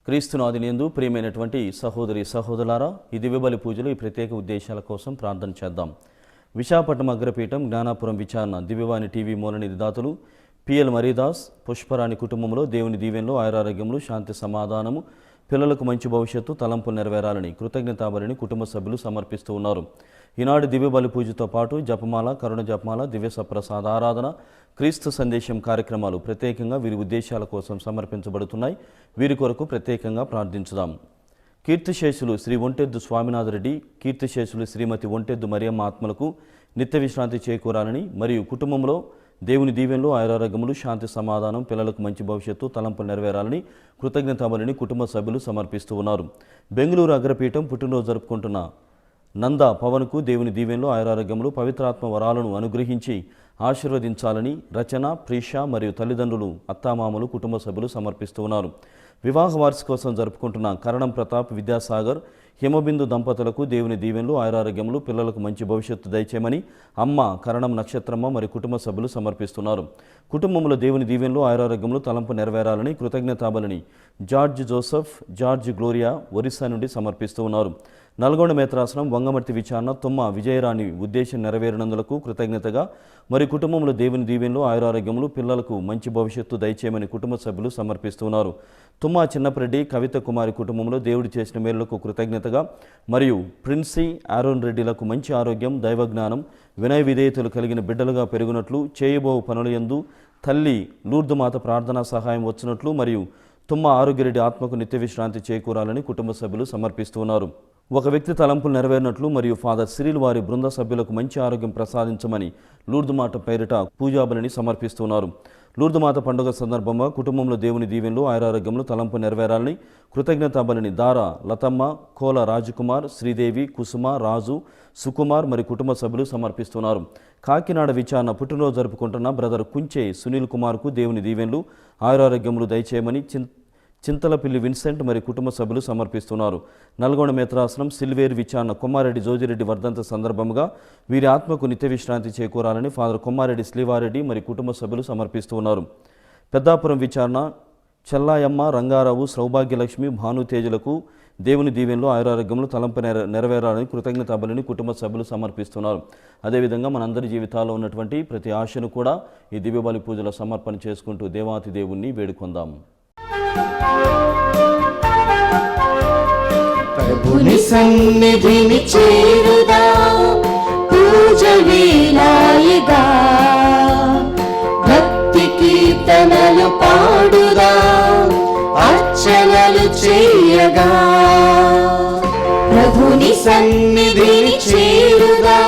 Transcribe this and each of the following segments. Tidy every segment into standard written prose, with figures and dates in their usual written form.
క్రీస్తునాదినందు ప్రియమైనటువంటి సహోదరి సహోదరులారా, ఈ దివ్యబలి పూజలు ఈ ప్రత్యేక ఉద్దేశాల కోసం ప్రార్థన చేద్దాం. విశాఖపట్నం అగ్రపీఠం జ్ఞానాపురం విచారణ దివ్యవాణి టీవీ మూలనిధి దాతలు పిఎల్ మరీదాస్ పుష్పరాణి కుటుంబంలో దేవుని దీవెనలు, ఆయురారోగ్యములు, శాంతి సమాధానము, పిల్లలకు మంచి భవిష్యత్తు, తలంపులు నెరవేరాలని కృతజ్ఞతాబలిని కుటుంబ సభ్యులు సమర్పిస్తూ ఉన్నారు. ఈనాడు దివ్యబలి పూజతో పాటు జపమాల, కరుణ జపమాల, దివ్య సప్రసాద ఆరాధన, క్రీస్తు సందేశం కార్యక్రమాలు ప్రత్యేకంగా వీరి ఉద్దేశాల కోసం సమర్పించబడుతున్నాయి. వీరి కొరకు ప్రత్యేకంగా ప్రార్థించుదాం. కీర్తిశేషులు శ్రీ ఒంటెద్దు స్వామినాథరెడ్డి, కీర్తిశేషులు శ్రీమతి ఒంటెద్దు మరియమ్మ ఆత్మలకు నిత్య విశ్రాంతి చేకూరాలని మరియు కుటుంబంలో దేవుని దీవెనలు, ఆయురారోగ్యములు, శాంతి సమాధానం, పిల్లలకు మంచి భవిష్యత్తు, తలంపులు నెరవేరాలని కృతజ్ఞతాబలిని కుటుంబ సభ్యులు సమర్పిస్తూ ఉన్నారు. బెంగళూరు అగ్రపీఠం పుట్టినరోజు జరుపుకుంటున్న నంద పవన్కు దేవుని దీవెనలు, ఆయురారోగ్యములు, పవిత్రాత్మ వరాలను అనుగ్రహించి ఆశీర్వదించాలని రచన, ప్రీష మరియు తల్లిదండ్రులు, అత్తామామలు, కుటుంబ సభ్యులు సమర్పిస్తూ ఉన్నారు. వివాహ వార్షికోత్సవం జరుపుకుంటున్న కరణం ప్రతాప్, విద్యాసాగర్, హిమబిందు దంపతులకు దేవుని దీవెనలు, ఆయురారోగ్యములు, పిల్లలకు మంచి భవిష్యత్తు దయచేయమని అమ్మ కరణం నక్షత్రమ్మ మరియు కుటుంబ సభ్యులు సమర్పిస్తున్నారు. కుటుంబంలో దేవుని దీవెనలు, ఆయురారోగ్యములు, తలంపు నెరవేరాలని కృతజ్ఞతాబలిని George Joseph, George Gloria Orissa నుండి సమర్పిస్తూ ఉన్నారు. నల్గొండ మేత్రాసనం వంగమర్తి విచారణ తుమ్మ విజయరాణి ఉద్దేశం నెరవేరినందులకు కృతజ్ఞతగా మరి కుటుంబంలో దేవుని దీవెనలు, ఆయురారోగ్యములు, పిల్లలకు మంచి భవిష్యత్తు దయచేయమని కుటుంబ సభ్యులు సమర్పిస్తున్నారు. తుమ్మ చిన్నపరెడ్డి, కవిత కుమారి కుటుంబంలో దేవుడు చేసిన మేలులకు కృతజ్ఞతగా మరియు ప్రిన్సీ, ఆరోన్ రెడ్డిలకు మంచి ఆరోగ్యం, దైవజ్ఞానం, వినయ విధేయతలు కలిగిన బిడ్డలుగా పెరుగునట్లు, చేయబో పనులయందు తల్లి లూర్దుమాత ప్రార్థనా సహాయం వచ్చినట్లు మరియు తుమ్మ ఆరోగ్యరెడ్డి ఆత్మకు నిత్య విశ్రాంతి చేకూరాలని కుటుంబ సభ్యులు సమర్పిస్తున్నారు. ఒక వ్యక్తి తలంపులు నెరవేరినట్లు మరియు ఫాదర్ సిరిల్ వారి బృంద సభ్యులకు మంచి ఆరోగ్యం ప్రసాదించమని లూర్దుమాత పేరిట పూజాబలిని సమర్పిస్తున్నారు. లూర్దుమాత పండుగ సందర్భంగా కుటుంబంలో దేవుని దీవెనలు, ఆయురారోగ్యములు, తలంపు నెరవేరాలని కృతజ్ఞతాబలిని దార లతమ్మ, కోల రాజకుమార్, శ్రీదేవి, కుసుమ, రాజు, సుకుమార్ మరియు కుటుంబ సభ్యులు సమర్పిస్తున్నారు. కాకినాడ విచారణ పుట్టినరోజు జరుపుకుంటున్న బ్రదర్ కుంచే సునీల్ కుమార్కు దేవుని దీవెనలు, ఆయురారోగ్యములు దయచేయమని చింతలపిల్లి విన్సెంట్ మరియు కుటుంబ సభ్యులు సమర్పిస్తున్నారు. నల్గొండ మేత్రాసనం సిల్వేర్ విచారణ కొమ్మారెడ్డి జోజిరెడ్డి వర్ధంత సందర్భంగా వీరి ఆత్మకు నిత్య విశ్రాంతి చేకూరాలని ఫాదర్ కొమ్మారెడ్డి శ్రీవారెడ్డి మరియు కుటుంబ సభ్యులు సమర్పిస్తున్నారు. పెద్దాపురం విచారణ చెల్లాయమ్మ, రంగారావు, సౌభాగ్యలక్ష్మి, భానుతేజులకు దేవుని దీవెనలు, ఆయురారోగ్యములు, తలంపు నెరవేరాలని కృతజ్ఞతాబలిని కుటుంబ సభ్యులు సమర్పిస్తున్నారు. అదేవిధంగా మనందరి జీవితాల్లో ఉన్నటువంటి ప్రతి ఆశను కూడా ఈ దివ్యబలి పూజల సమర్పణ చేసుకుంటూ దేవాతి దేవుణ్ణి వేడుకొందాం. ప్రభుని సన్నిధిని చేరుదా, పూజ వేలాయిగా, భక్తి కీర్తనలు పాడుదా, అర్చనలు చేయగా. ప్రభుని సన్నిధిని చేరుదా,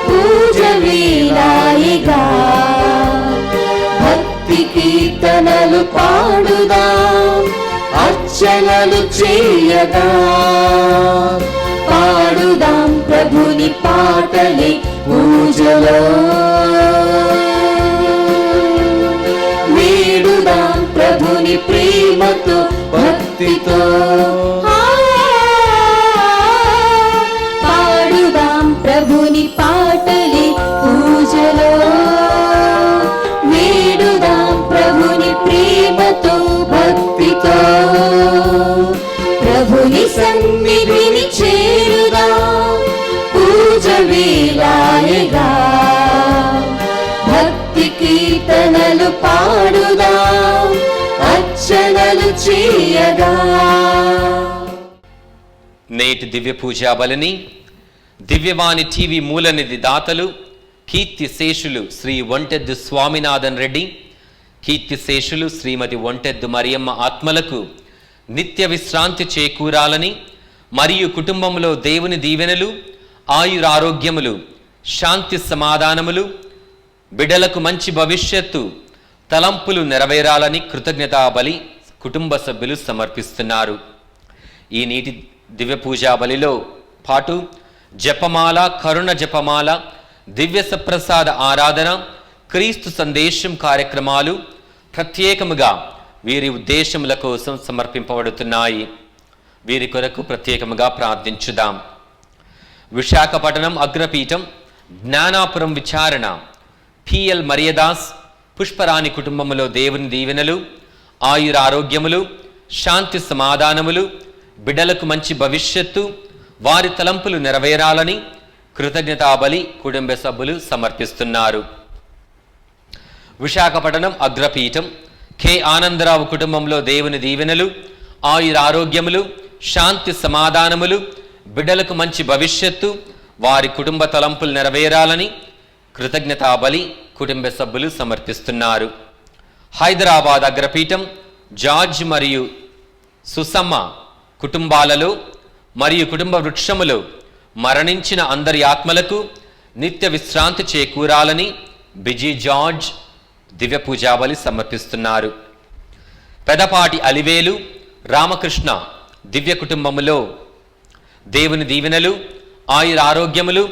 పూజ వేలాయిగా, భక్తి కీర్తనలు పాడుదా, అర్చనలు చేయగా. పాడుదాం ప్రభుని పాటలే పూజలో, వేడుదాం ప్రభుని ప్రేమతో భక్తితో. పాడుదాం ప్రభుని పాటలే పూజలో, వేడుదాం ప్రభుని ప్రేమతో భక్తితో. ప్రభుని సన్నిధిని చేరుదా, పూజ వేలాయగా, భక్తి కీర్తనలు పాడుదా, అర్చనలు చేయగా. నేటి దివ్య పూజా బలిని దివ్యవాణి టీవీ మూలనిధి దాతలు కీర్తిశేషులు శ్రీ ఒంటెద్దు స్వామినాథన్ రెడ్డి, కీర్తిశేషులు శ్రీమతి ఒంటెద్దు మరియమ్మ ఆత్మలకు నిత్య విశ్రాంతి చేకూరాలని మరియు కుటుంబంలో దేవుని దీవెనలు, ఆయురారోగ్యములు, శాంతి సమాధానములు, బిడ్డలకు మంచి భవిష్యత్తు, తలంపులు నెరవేరాలని కృతజ్ఞతాబలి కుటుంబ సభ్యులు సమర్పిస్తున్నారు. ఈ నీటి దివ్య పూజా బలిలో పాటు జపమాల, కరుణ జపమాల, దివ్య సప్రసాద ఆరాధన, క్రీస్తు సందేశం కార్యక్రమాలు ప్రత్యేకముగా వీరి ఉద్దేశముల కోసం సమర్పింపబడుతున్నాయి. వీరి కొరకు ప్రత్యేకముగా ప్రార్థించుదాం. విశాఖపట్నం అగ్రపీఠం జ్ఞానాపురం విచారణ పిఎల్ మరియదాస్, పుష్పరాణి కుటుంబములో దేవుని దీవెనలు, ఆయురారోగ్యములు, శాంతి సమాధానములు, బిడ్డలకు మంచి భవిష్యత్తు, వారి తలంపులు నెరవేరాలని కృతజ్ఞతాబలి కుటుంబ సభ్యులు సమర్పిస్తున్నారు. విశాఖపట్నం అగ్రపీఠం కె ఆనందరావు కుటుంబంలో దేవుని దీవెనలు, ఆయురారోగ్యములు, శాంతి సమాధానములు, బిడ్డలకు మంచి భవిష్యత్తు, వారి కుటుంబ తలంపులు నెరవేరాలని కృతజ్ఞతాబలి కుటుంబ సభ్యులు సమర్పిస్తున్నారు. హైదరాబాద్ అగ్రపీఠం జార్జ్ మరియు సుసమ్మ కుటుంబాలలో మరియు కుటుంబ వృక్షములో మరణించిన అందరి ఆత్మలకు నిత్య విశ్రాంతి చేకూరాలని బిజీ జార్జ్ దివ్య పూజాబలి సమర్పిస్తున్నారు. పెదపాటి అలివేలు రామకృష్ణ దివ్య కుటుంబములో దేవుని దీవెనలు, ఆయురారోగ్యములు,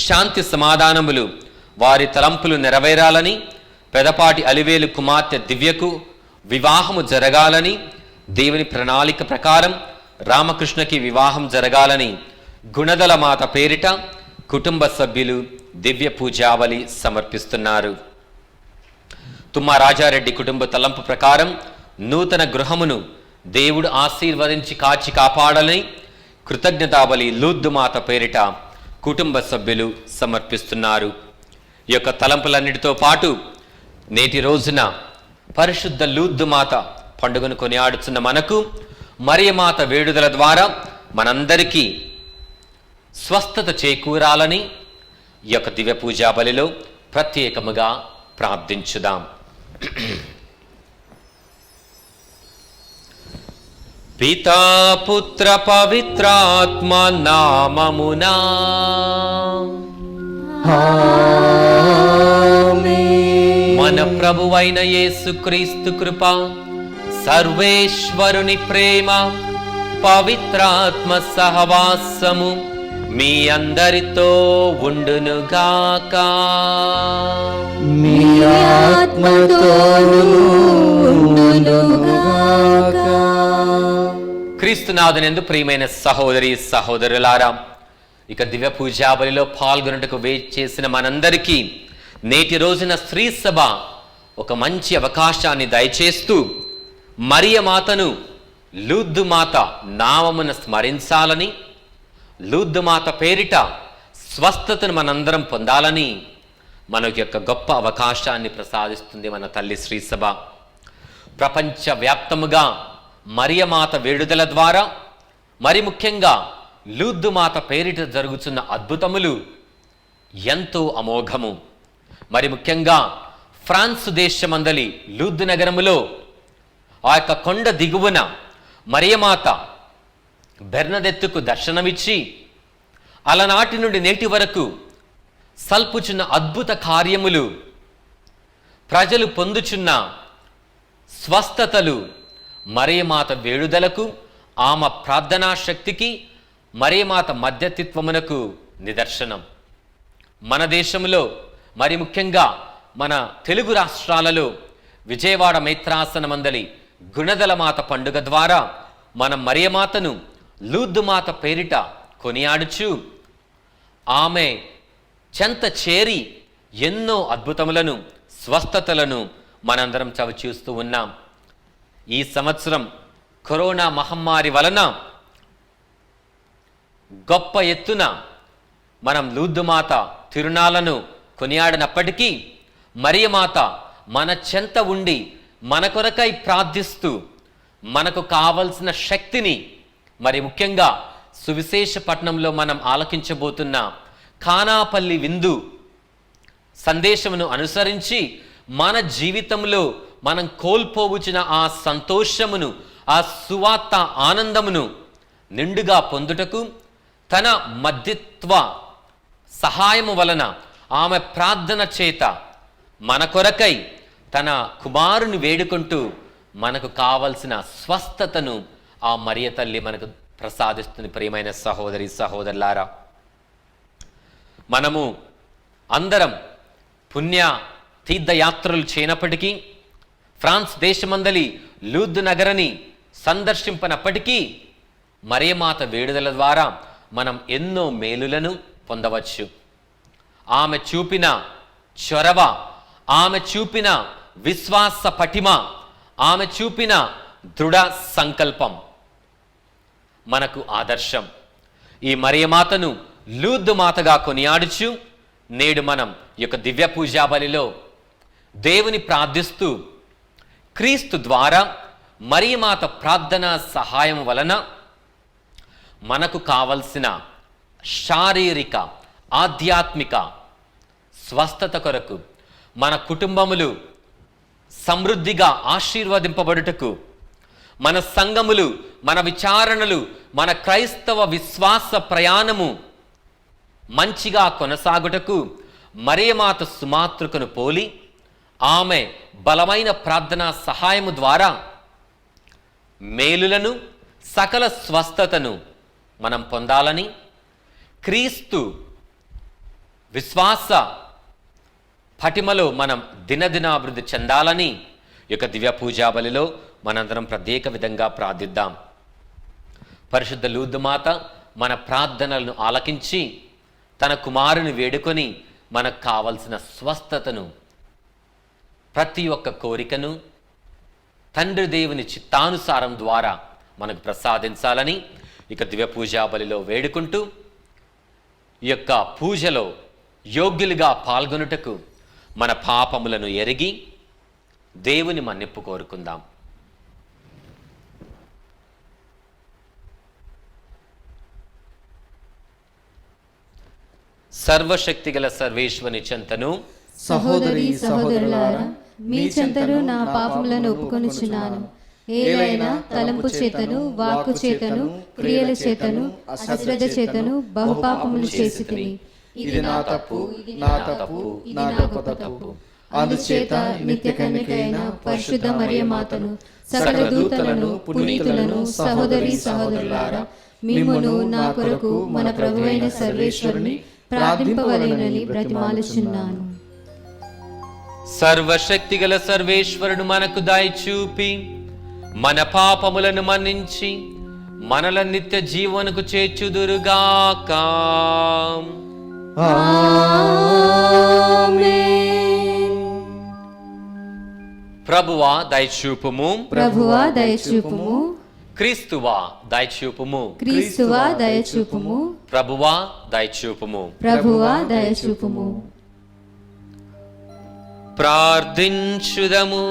శాంతి సమాధానములు, వారి తలంపులు నెరవేరాలని, పెదపాటి అలివేలు కుమార్తె దివ్యకు వివాహము జరగాలని, దేవుని ప్రణాళిక ప్రకారం రామకృష్ణకి వివాహం జరగాలని గుణదల మాత పేరిట కుటుంబ సభ్యులు దివ్య పూజావళి సమర్పిస్తున్నారు. తుమ్మ రాజారెడ్డి కుటుంబ తలంపు ప్రకారం నూతన గృహమును దేవుడు ఆశీర్వదించి కాచి కాపాడాలని కృతజ్ఞతాబలి లూద్దు మాత పేరిట కుటుంబ సభ్యులు సమర్పిస్తున్నారు. ఈ యొక్క తలంపులన్నిటితో పాటు నేటి రోజున పరిశుద్ధ లూద్దు మాత పండుగను కొనియాడుతున్న మనకు మరియమాత వేడుదల ద్వారా మనందరికీ స్వస్థత చేకూరాలని ఈ యొక్క దివ్య పూజా బలిలో ప్రత్యేకముగా ప్రార్థించుదాం. పితా పుత్ర పవిత్రాత్మ నామమునా మన ప్రభువైన యేసుక్రీస్తు కృప, సర్వేశ్వరుని ప్రేమ, పవిత్రాత్మ సహవాసము మీ అందరితో ఉండునుగాక. మీ ఆత్మతోనూ ఉండునుగాక. క్రీస్తునాథునందు ప్రియమైన సహోదరి సహోదరులారా, ఇక దివ్య పూజాబలిలో పాల్గొనుటకు వేచేసిన మనందరికీ నేటి రోజున స్త్రీ సభ ఒక మంచి అవకాశాన్ని దయచేస్తూ మరియమాతను లూద్దు మాత నామమున స్మరించాలని, లూద్దు మాత పేరిట స్వస్థతను మనందరం పొందాలని మనకి యొక్క గొప్ప అవకాశాన్ని ప్రసాదిస్తుంది మన తల్లి శ్రీ సభ. ప్రపంచవ్యాప్తముగా మరియమాత వేడుదల ద్వారా, మరి ముఖ్యంగా లూద్దు మాత పేరిట జరుగుతున్న అద్భుతములు ఎంతో అమోఘము. మరి ముఖ్యంగా ఫ్రాన్స్ దేశమందలి లూద్దు నగరములో ఆ యొక్క కొండ దిగువన మరియమాత బెర్నదెత్తుకు దర్శనమిచ్చి అలనాటి నుండి నేటి వరకు సల్పుచున్న అద్భుత కార్యములు, ప్రజలు పొందుచున్న స్వస్థతలు మరియమాత వేడుదలకు, ఆమె ప్రార్థనా శక్తికి, మరియమాత మధ్యత్వమునకు నిదర్శనం. మన దేశంలో మరి ముఖ్యంగా మన తెలుగు రాష్ట్రాలలో విజయవాడ మైత్రాసనమందలి గుణదల మాత పండుగ ద్వారా మనం మరియమాతను లూద్దు మాత పేరిట కొనియాడుచు ఆమె చెంత చేరి ఎన్నో అద్భుతములను, స్వస్థతలను మనందరం చవిచూస్తూ ఉన్నాం. ఈ సంవత్సరం కరోనా మహమ్మారి వలన గొప్ప ఎత్తున మనం లూద్దు మాత తిరునాళ్లను కొనియాడినప్పటికీ మరియమాత మన చెంత ఉండి మన కొరకై ప్రార్థిస్తూ మనకు కావలసిన శక్తిని, మరి ముఖ్యంగా సువిశేషపట్నంలో మనం ఆలకించబోతున్న ఖానాపల్లి విందు సందేశమును అనుసరించి మన జీవితంలో మనం కోల్పోవచ్చిన ఆ సంతోషమును, ఆ సువార్త ఆనందమును నిండుగా పొందుటకు తన మధ్యత్వ సహాయము వలన, ఆమె ప్రార్థన చేత మన కొరకై తన కుమారుని వేడుకుంటూ మనకు కావలసిన స్వస్థతను ఆ మరియ తల్లి మనకు ప్రసాదిస్తుంది. ప్రియమైన సహోదరి సహోదరులారా, మనము అందరం పుణ్య తీర్థయాత్రలు చేయనప్పటికీ, ఫ్రాన్స్ దేశమందలి లూద్దు నగరని సందర్శింపనప్పటికీ మరియమాత వేడుదల ద్వారా మనం ఎన్నో మేలులను పొందవచ్చు. ఆమె చూపిన చొరవ, ఆమె చూపిన విశ్వాస పటిమ, ఆమె చూపిన దృఢ సంకల్పం మనకు ఆదర్శం. ఈ మరియమాతను లూర్దు మాతగా కొనియాడుచు నేడు మనం ఈ యొక్క దివ్య పూజా బలిలో దేవుని ప్రార్థిస్తూ క్రీస్తు ద్వారా మరియమాత ప్రార్థన సహాయం వలన మనకు కావలసిన శారీరక ఆధ్యాత్మిక స్వస్థత కొరకు, మన కుటుంబములు సమృద్ధిగా ఆశీర్వదింపబడుటకు, మన సంఘములు, మన విచారణలు, మన క్రైస్తవ విశ్వాస ప్రయాణము మంచిగా కొనసాగుటకు మరియమాత సుమాతృకను పోలి ఆమె బలమైన ప్రార్థనా సహాయము ద్వారా మేలులను, సకల స్వస్థతను మనం పొందాలని, క్రీస్తు విశ్వాస పటిమలో మనం దినదినాభివృద్ధి చెందాలని ఈ యొక్క దివ్య పూజా బలిలో మనందరం ప్రత్యేక విధంగా ప్రార్థిద్దాం. పరిశుద్ధ లూర్దు మాత మన ప్రార్థనలను ఆలకించి తన కుమారుని వేడుకొని మనకు కావలసిన స్వస్థతను, ప్రతి ఒక్క కోరికను తండ్రి దేవుని చిత్తానుసారం ద్వారా మనకు ప్రసాదించాలని ఇక దివ్య పూజా బలిలో వేడుకుంటూ ఈ యొక్క పూజలో యోగ్యులుగా పాల్గొనుటకు మన పాపములను ఎరిగి దేవుని మన్నిప్పు కోరుకుందాం. సర్వశక్తిగల సర్వేశ్వని చెంతను సహోదరి సహోదరులారా, మీ చెంతను నా పాపములను ఒప్పుకొనుచున్నాను. ఏలైనా తలంపు చేతను, వాక్కు చేతను, క్రియల చేతను, అశ్రద్ధ చేతను బహుపాపములు చేసితిని. ఇది నా తప్పు, నా తప్పు, నా గొప్ప తప్పు. అందుచేత నిత్య కన్యకైన పరిశుద్ధ మరియమాతను, సకల దూతలను, పునీతులను, సహోదరి సహోదరులారా, మిమ్మును నా కొరకు మన ప్రభువైన సర్వేశ్వరుని ప్రార్థింపవలెనని బ్రతిమాలుచున్నాను. సర్వశక్తిగల సర్వేశ్వరుడు మనకు దయచూపి మన పాపములను మన్నించి మనల నిత్య జీవనకు చేర్చుదురుగాక. ప్రభువా దయచూపుము, ప్రభువా దయచూపుము, క్రీస్తువా దయచూపుము, క్రీస్తువా దయచూపుము, ప్రభువా దయచూపుము. ప్రభువా దయచూపుము. ప్రార్థించుదము.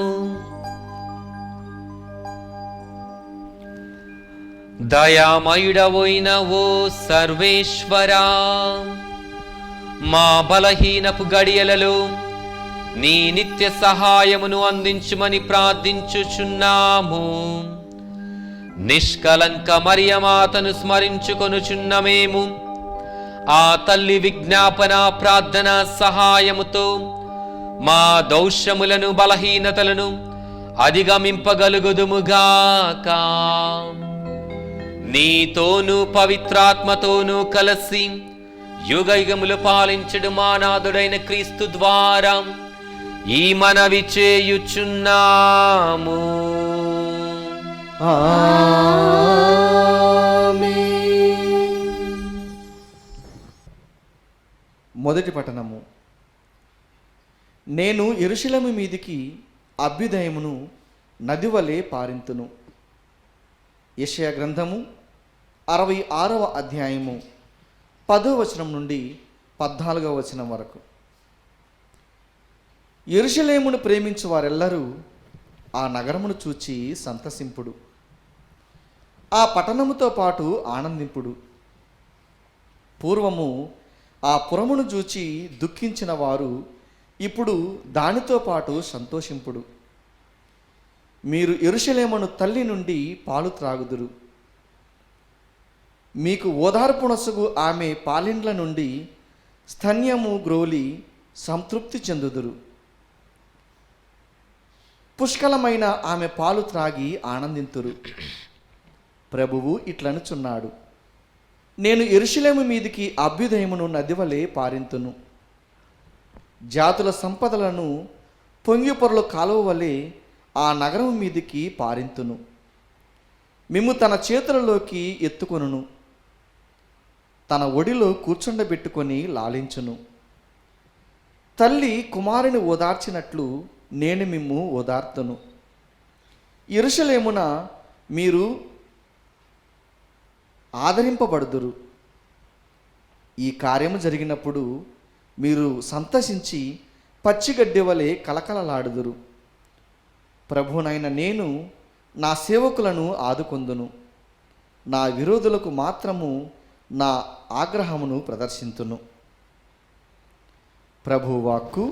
దయామయుడవైన ఓ సర్వేశ్వరా, మా బలహీనపు గడియలలో నీ నిత్య సహాయమును అందించుమని ప్రార్థించుచున్నాము. నిష్కలంక మరియమాతను స్మరించుకొనుచున్న మేము ఆ తల్లి విజ్ఞాపన ప్రార్థన సహాయముతో మా దౌష్యములను, బలహీనతలను అధిగమింపగలుగుదుముగాక. నీతోనూ పవిత్రాత్మతోనూ కలసి యుగయుగములు పాలించుడు మా నాథుడైన క్రీస్తు ద్వారా ఈ మనవి చేయుచున్నాము. మొదటి పఠనము. నేను యెరూషలేము మీదికి అభ్యుదయమును నదివలే పారింతును. యెషయా గ్రంథము 66వ అధ్యాయము 10వ వచనం నుండి 14వ వచనం వరకు. యెరూషలేమును ప్రేమించు వారెల్లరూ ఆ నగరమును చూచి సంతసింపుడు, ఆ పట్టణముతో పాటు ఆనందింపుడు. పూర్వము ఆ పురమును చూచి దుఃఖించిన వారు ఇప్పుడు దానితో పాటు సంతోషింపుడు. మీరు యెరూషలేమును తల్లి నుండి పాలు త్రాగుదురు. మీకు ఓదార్పునొసగు ఆమె పాలిండ్ల నుండి స్తన్యము గ్రోలి సంతృప్తి చెందుదురు. పుష్కలమైన ఆమె పాలు త్రాగి ఆనందింతురు. ప్రభువు ఇట్లనుచున్నాడు, నేను యెరూషలేము మీదికి అభ్యుదయమును నదివలే పారింతును. జాతుల సంపదలను పొంగిపొరల కాలువ వలె ఆ నగరం మీదికి పారింతును. మిమ్ము తన చేతులలోకి ఎత్తుకొనును, తన ఒడిలో కూర్చుండబెట్టుకొని లాలించును. తల్లి కుమారుని ఓదార్చినట్లు నేను మిమ్ము ఓదార్తును. యెరూషలేమున మీరు ఆదరింపబడుదురు. ఈ కార్యము జరిగినప్పుడు మీరు సంతసించి పచ్చిగడ్డి వలె కలకలలాడుదురు. ప్రభునైన నేను నా సేవకులను ఆదుకొందును, నా విరోధులకు మాత్రము నా ఆగ్రహమును ప్రదర్శింతును. ప్రభువాక్కు.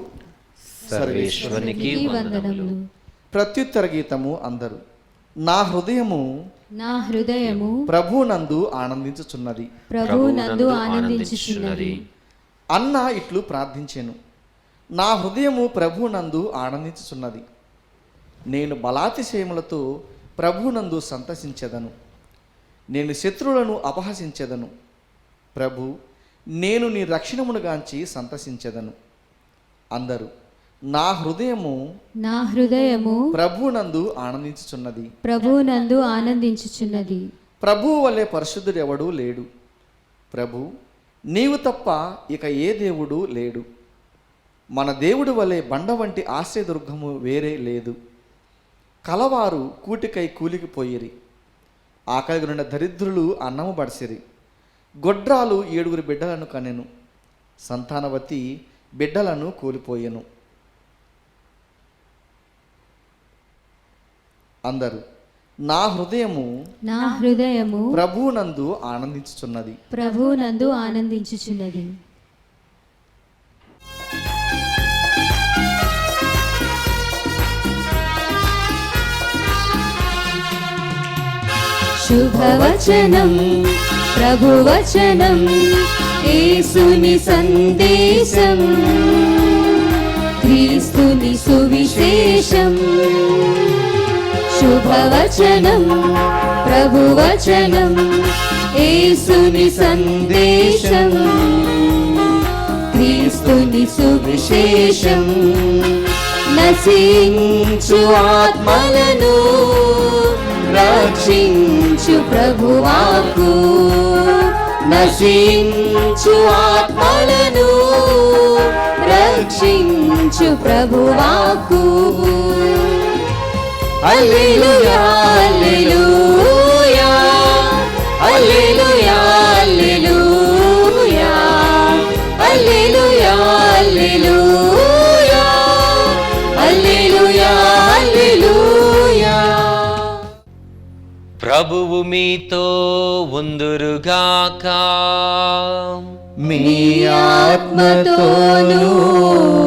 సర్వేశ్వరునికి వందనములు. ప్రత్యుత్తర గీతము అందరు. నా హృదయము ప్రభునందు ఆనందించుచున్నది. ప్రభునందు ఆనందించుచున్నది. అన్న ఇట్లు ప్రార్థించెను, నా హృదయము ప్రభునందు ఆనందించుచున్నది. నేను బలాతిశయములతో ప్రభునందు సంతసించెదను. నేను శత్రువులను అపహసించెదను. ప్రభు, నేను నీ రక్షణమునుగాంచి సంతసించెదను. అందరూ నా హృదయము ప్రభునందు ఆనందించుచున్నది. ప్రభునందు ఆనందించుచున్నది. ప్రభువు వలె పరిశుద్ధుడు ఎవడూ లేడు. ప్రభు, నీవు తప్ప ఇక ఏ దేవుడు లేడు. మన దేవుడు వలె బండ వంటి ఆశ్రయదుర్గము వేరే లేదు. కలవారు కూటికై కూలికిపోయిరి. ఆకలిగొన్న దరిద్రులు అన్నము బడిసిరి. గొడ్రాలు 7 బిడ్డలను కనెను. సంతానవతి బిడ్డలను కూలిపోయెను. అందరూ నా హృదయము ప్రభునందు ఆనందించుచున్నది. ప్రభునందు ఆనందించుచున్నది. శుభవచనం ప్రభువచనం యేసుని సందేశం క్రీస్తుని సువిశేషం. శుభవచనం ప్రభువచనం యేసుని సందేశం క్రీస్తుని సువిశేషం. నశించు ఆత్మలను రక్షించు ప్రభువాకు. నశించు ఆత్మలను రక్షించు ప్రభువాకు. హల్లెలూయా హల్లెలూయా హల్లెలూయా హల్లెలూయా హల్లెలూయా హల్లెలూయా హల్లెలూయా హల్లెలూయా. ప్రభువు మీతో ఉందురుగాక. మీ ఆత్మతోనూ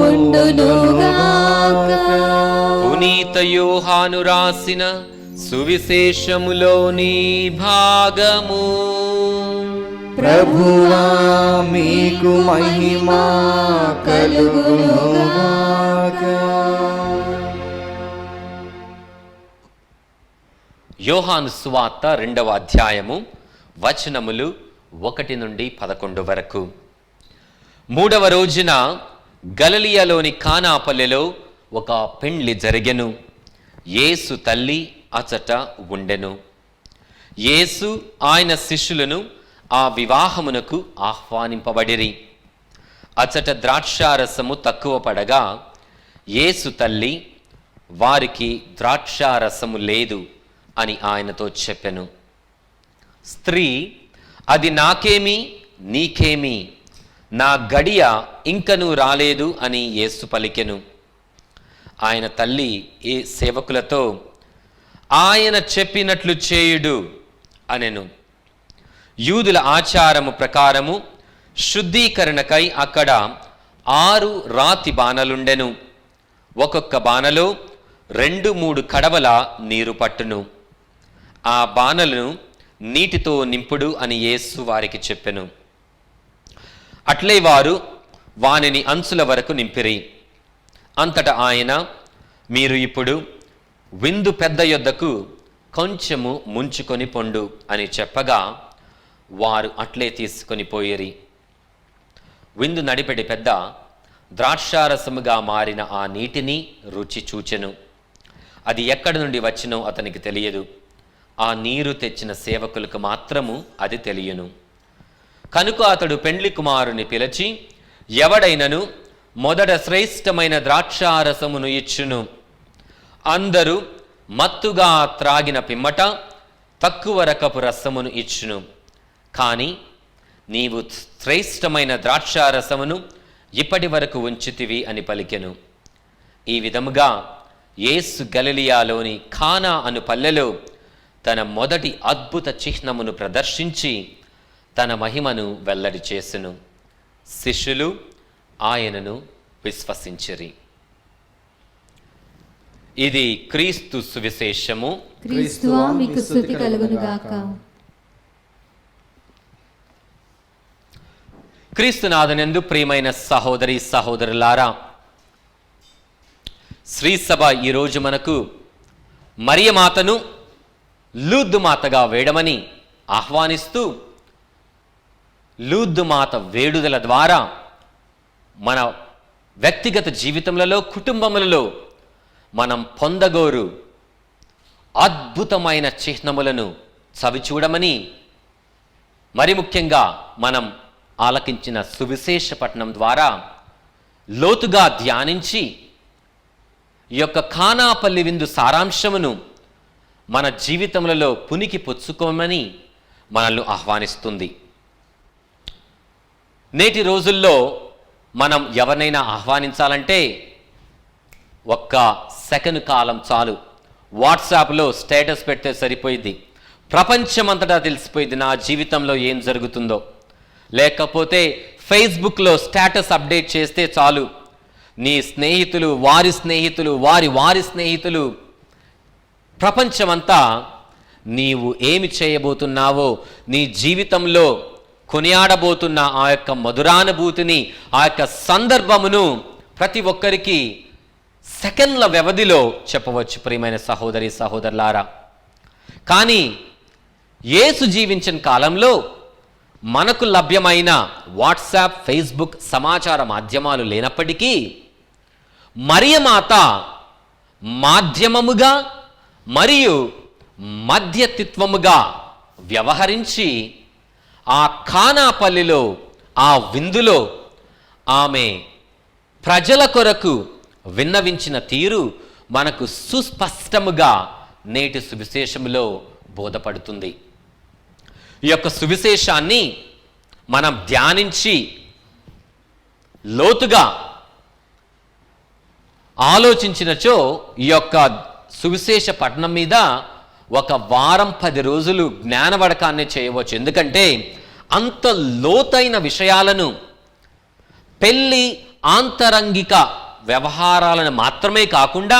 ఉండునుగాక. పునీత యోహాను రాసిన సువిశేషములోని భాగము. ప్రభువా మీకు మహిమ కలుగునుగాక. యోహాను సువార్త 2వ అధ్యాయము వచనములు 1 నుండి 11 వరకు. 3వ రోజున గలిలయలోని కానాపల్లెలో ఒక పెండ్లి జరిగెను. యేసు తల్లి అచట ఉండెను. యేసు ఆయన శిష్యులను ఆ వివాహమునకు ఆహ్వానింపబడిరి. అచట ద్రాక్షారసము తక్కువ పడగా యేసు తల్లి, వారికి ద్రాక్షారసము లేదు అని ఆయనతో చెప్పెను. స్త్రీ, అది నాకేమి నీకేమి, నా గడియ ఇంకనూ రాలేదు అని యేసు పలికెను. ఆయన తల్లి ఈ సేవకులతో, ఆయన చెప్పినట్లు చేయుడు అనెను. యూదుల ఆచారము ప్రకారము శుద్ధీకరణకై అక్కడ 6 రాతి బాణలుండెను. ఒక్కొక్క బాణలో 2-3 కడవల నీరు పట్టును. ఆ బాణలను నీటితో నింపుడు అని యేసు వారికి చెప్పెను. అట్లే వారు వానిని అంచుల వరకు నింపిరి. అంతటా ఆయన, మీరు ఇప్పుడు విందు పెద్ద యొద్దకు కొంచెము ముంచుకొని పొండు అని చెప్పగా వారు అట్లే తీసుకొని పోయిరి. విందు నడిపెడి పెద్ద ద్రాక్షారసముగా మారిన ఆ నీటిని రుచి చూచెను. అది ఎక్కడి నుండి వచ్చినో అతనికి తెలియదు. ఆ నీరు తెచ్చిన సేవకులకు మాత్రము అది తెలియను. కనుక అతడు పెండ్లి కుమారుని పిలిచి, ఎవడైనను మొదట శ్రేష్టమైన ద్రాక్షారసమును ఇచ్చును. అందరూ మత్తుగా త్రాగిన పిమ్మట తక్కువ రకపు రసమును ఇచ్చును. కానీ నీవు శ్రేష్టమైన ద్రాక్షారసమును ఇప్పటి వరకు ఉంచితివి అని పలికెను. ఈ విధముగా యేసు గలిలియాలోని ఖానా అను పల్లెలో తన మొదటి అద్భుత చిహ్నమును ప్రదర్శించి తన మహిమను వెల్లడి చేసెను. శిష్యులు ఆయనను విశ్వసించిరి. ఇది క్రీస్తు సువిశేషము. క్రీస్తువా మీకు స్తుతి కలుగును గాక. క్రీస్తునాథనందు ప్రియమైన సహోదరి సహోదరులారా, శ్రీసభ ఈరోజు మనకు మరియమాతను లూద్దు మాతగా వేడమని ఆహ్వానిస్తూ, లూద్దు మాత వేడుదల ద్వారా మన వ్యక్తిగత జీవితములలో, కుటుంబములలో మనం పొందగోరు అద్భుతమైన చిహ్నములను చవిచూడమని, మరి ముఖ్యంగా మనం ఆలకించిన సువిశేష పఠనం ద్వారా లోతుగా ధ్యానించి ఈ యొక్క ఖానాపల్లి విందు సారాంశమును మన జీవితములలో పునికి పుచ్చుకోమని మనల్ని ఆహ్వానిస్తుంది. నేటి రోజుల్లో మనం ఎవరినైనా ఆహ్వానించాలంటే ఒక్క సెకండ్ కాలం చాలు. వాట్సాప్లో స్టేటస్ పెడితే సరిపోయింది, ప్రపంచమంతటా తెలిసిపోయింది నా జీవితంలో ఏం జరుగుతుందో. లేకపోతే ఫేస్బుక్లో స్టేటస్ అప్డేట్ చేస్తే చాలు, నీ స్నేహితులు, వారి స్నేహితులు, వారి స్నేహితులు, ప్రపంచమంతా నీవు ఏమి చేయబోతున్నావో, నీ జీవితంలో కొనియాడబోతున్న ఆ యొక్క మధురానుభూతిని, ఆ యొక్క సందర్భమును ప్రతి ఒక్కరికి సెకండ్ల వ్యవధిలో చెప్పవచ్చు ప్రియమైన సహోదరి సహోదరులారా. కానీ యేసు జీవించిన కాలంలో మనకు లభ్యమైన వాట్సాప్, ఫేస్బుక్ సమాచార మాధ్యమాలు లేనప్పటికీ మరియమాత మాధ్యమముగా మరియు మధ్యతిత్వముగా వ్యవహరించి ఆ ఖానాపల్లిలో, ఆ విందులో ఆమె ప్రజల కొరకు విన్నవించిన తీరు మనకు సుస్పష్టముగా నేటి సువిశేషములో బోధపడుతుంది. ఈ యొక్క సువిశేషాన్ని మనం ధ్యానించి లోతుగా ఆలోచించినచో ఈ యొక్క సువిశేష పఠనం మీద ఒక వారం 10 రోజులు జ్ఞానవడకాన్ని చేయవచ్చు. ఎందుకంటే అంత లోతైన విషయాలను, పెళ్లి ఆంతరంగిక వ్యవహారాలను మాత్రమే కాకుండా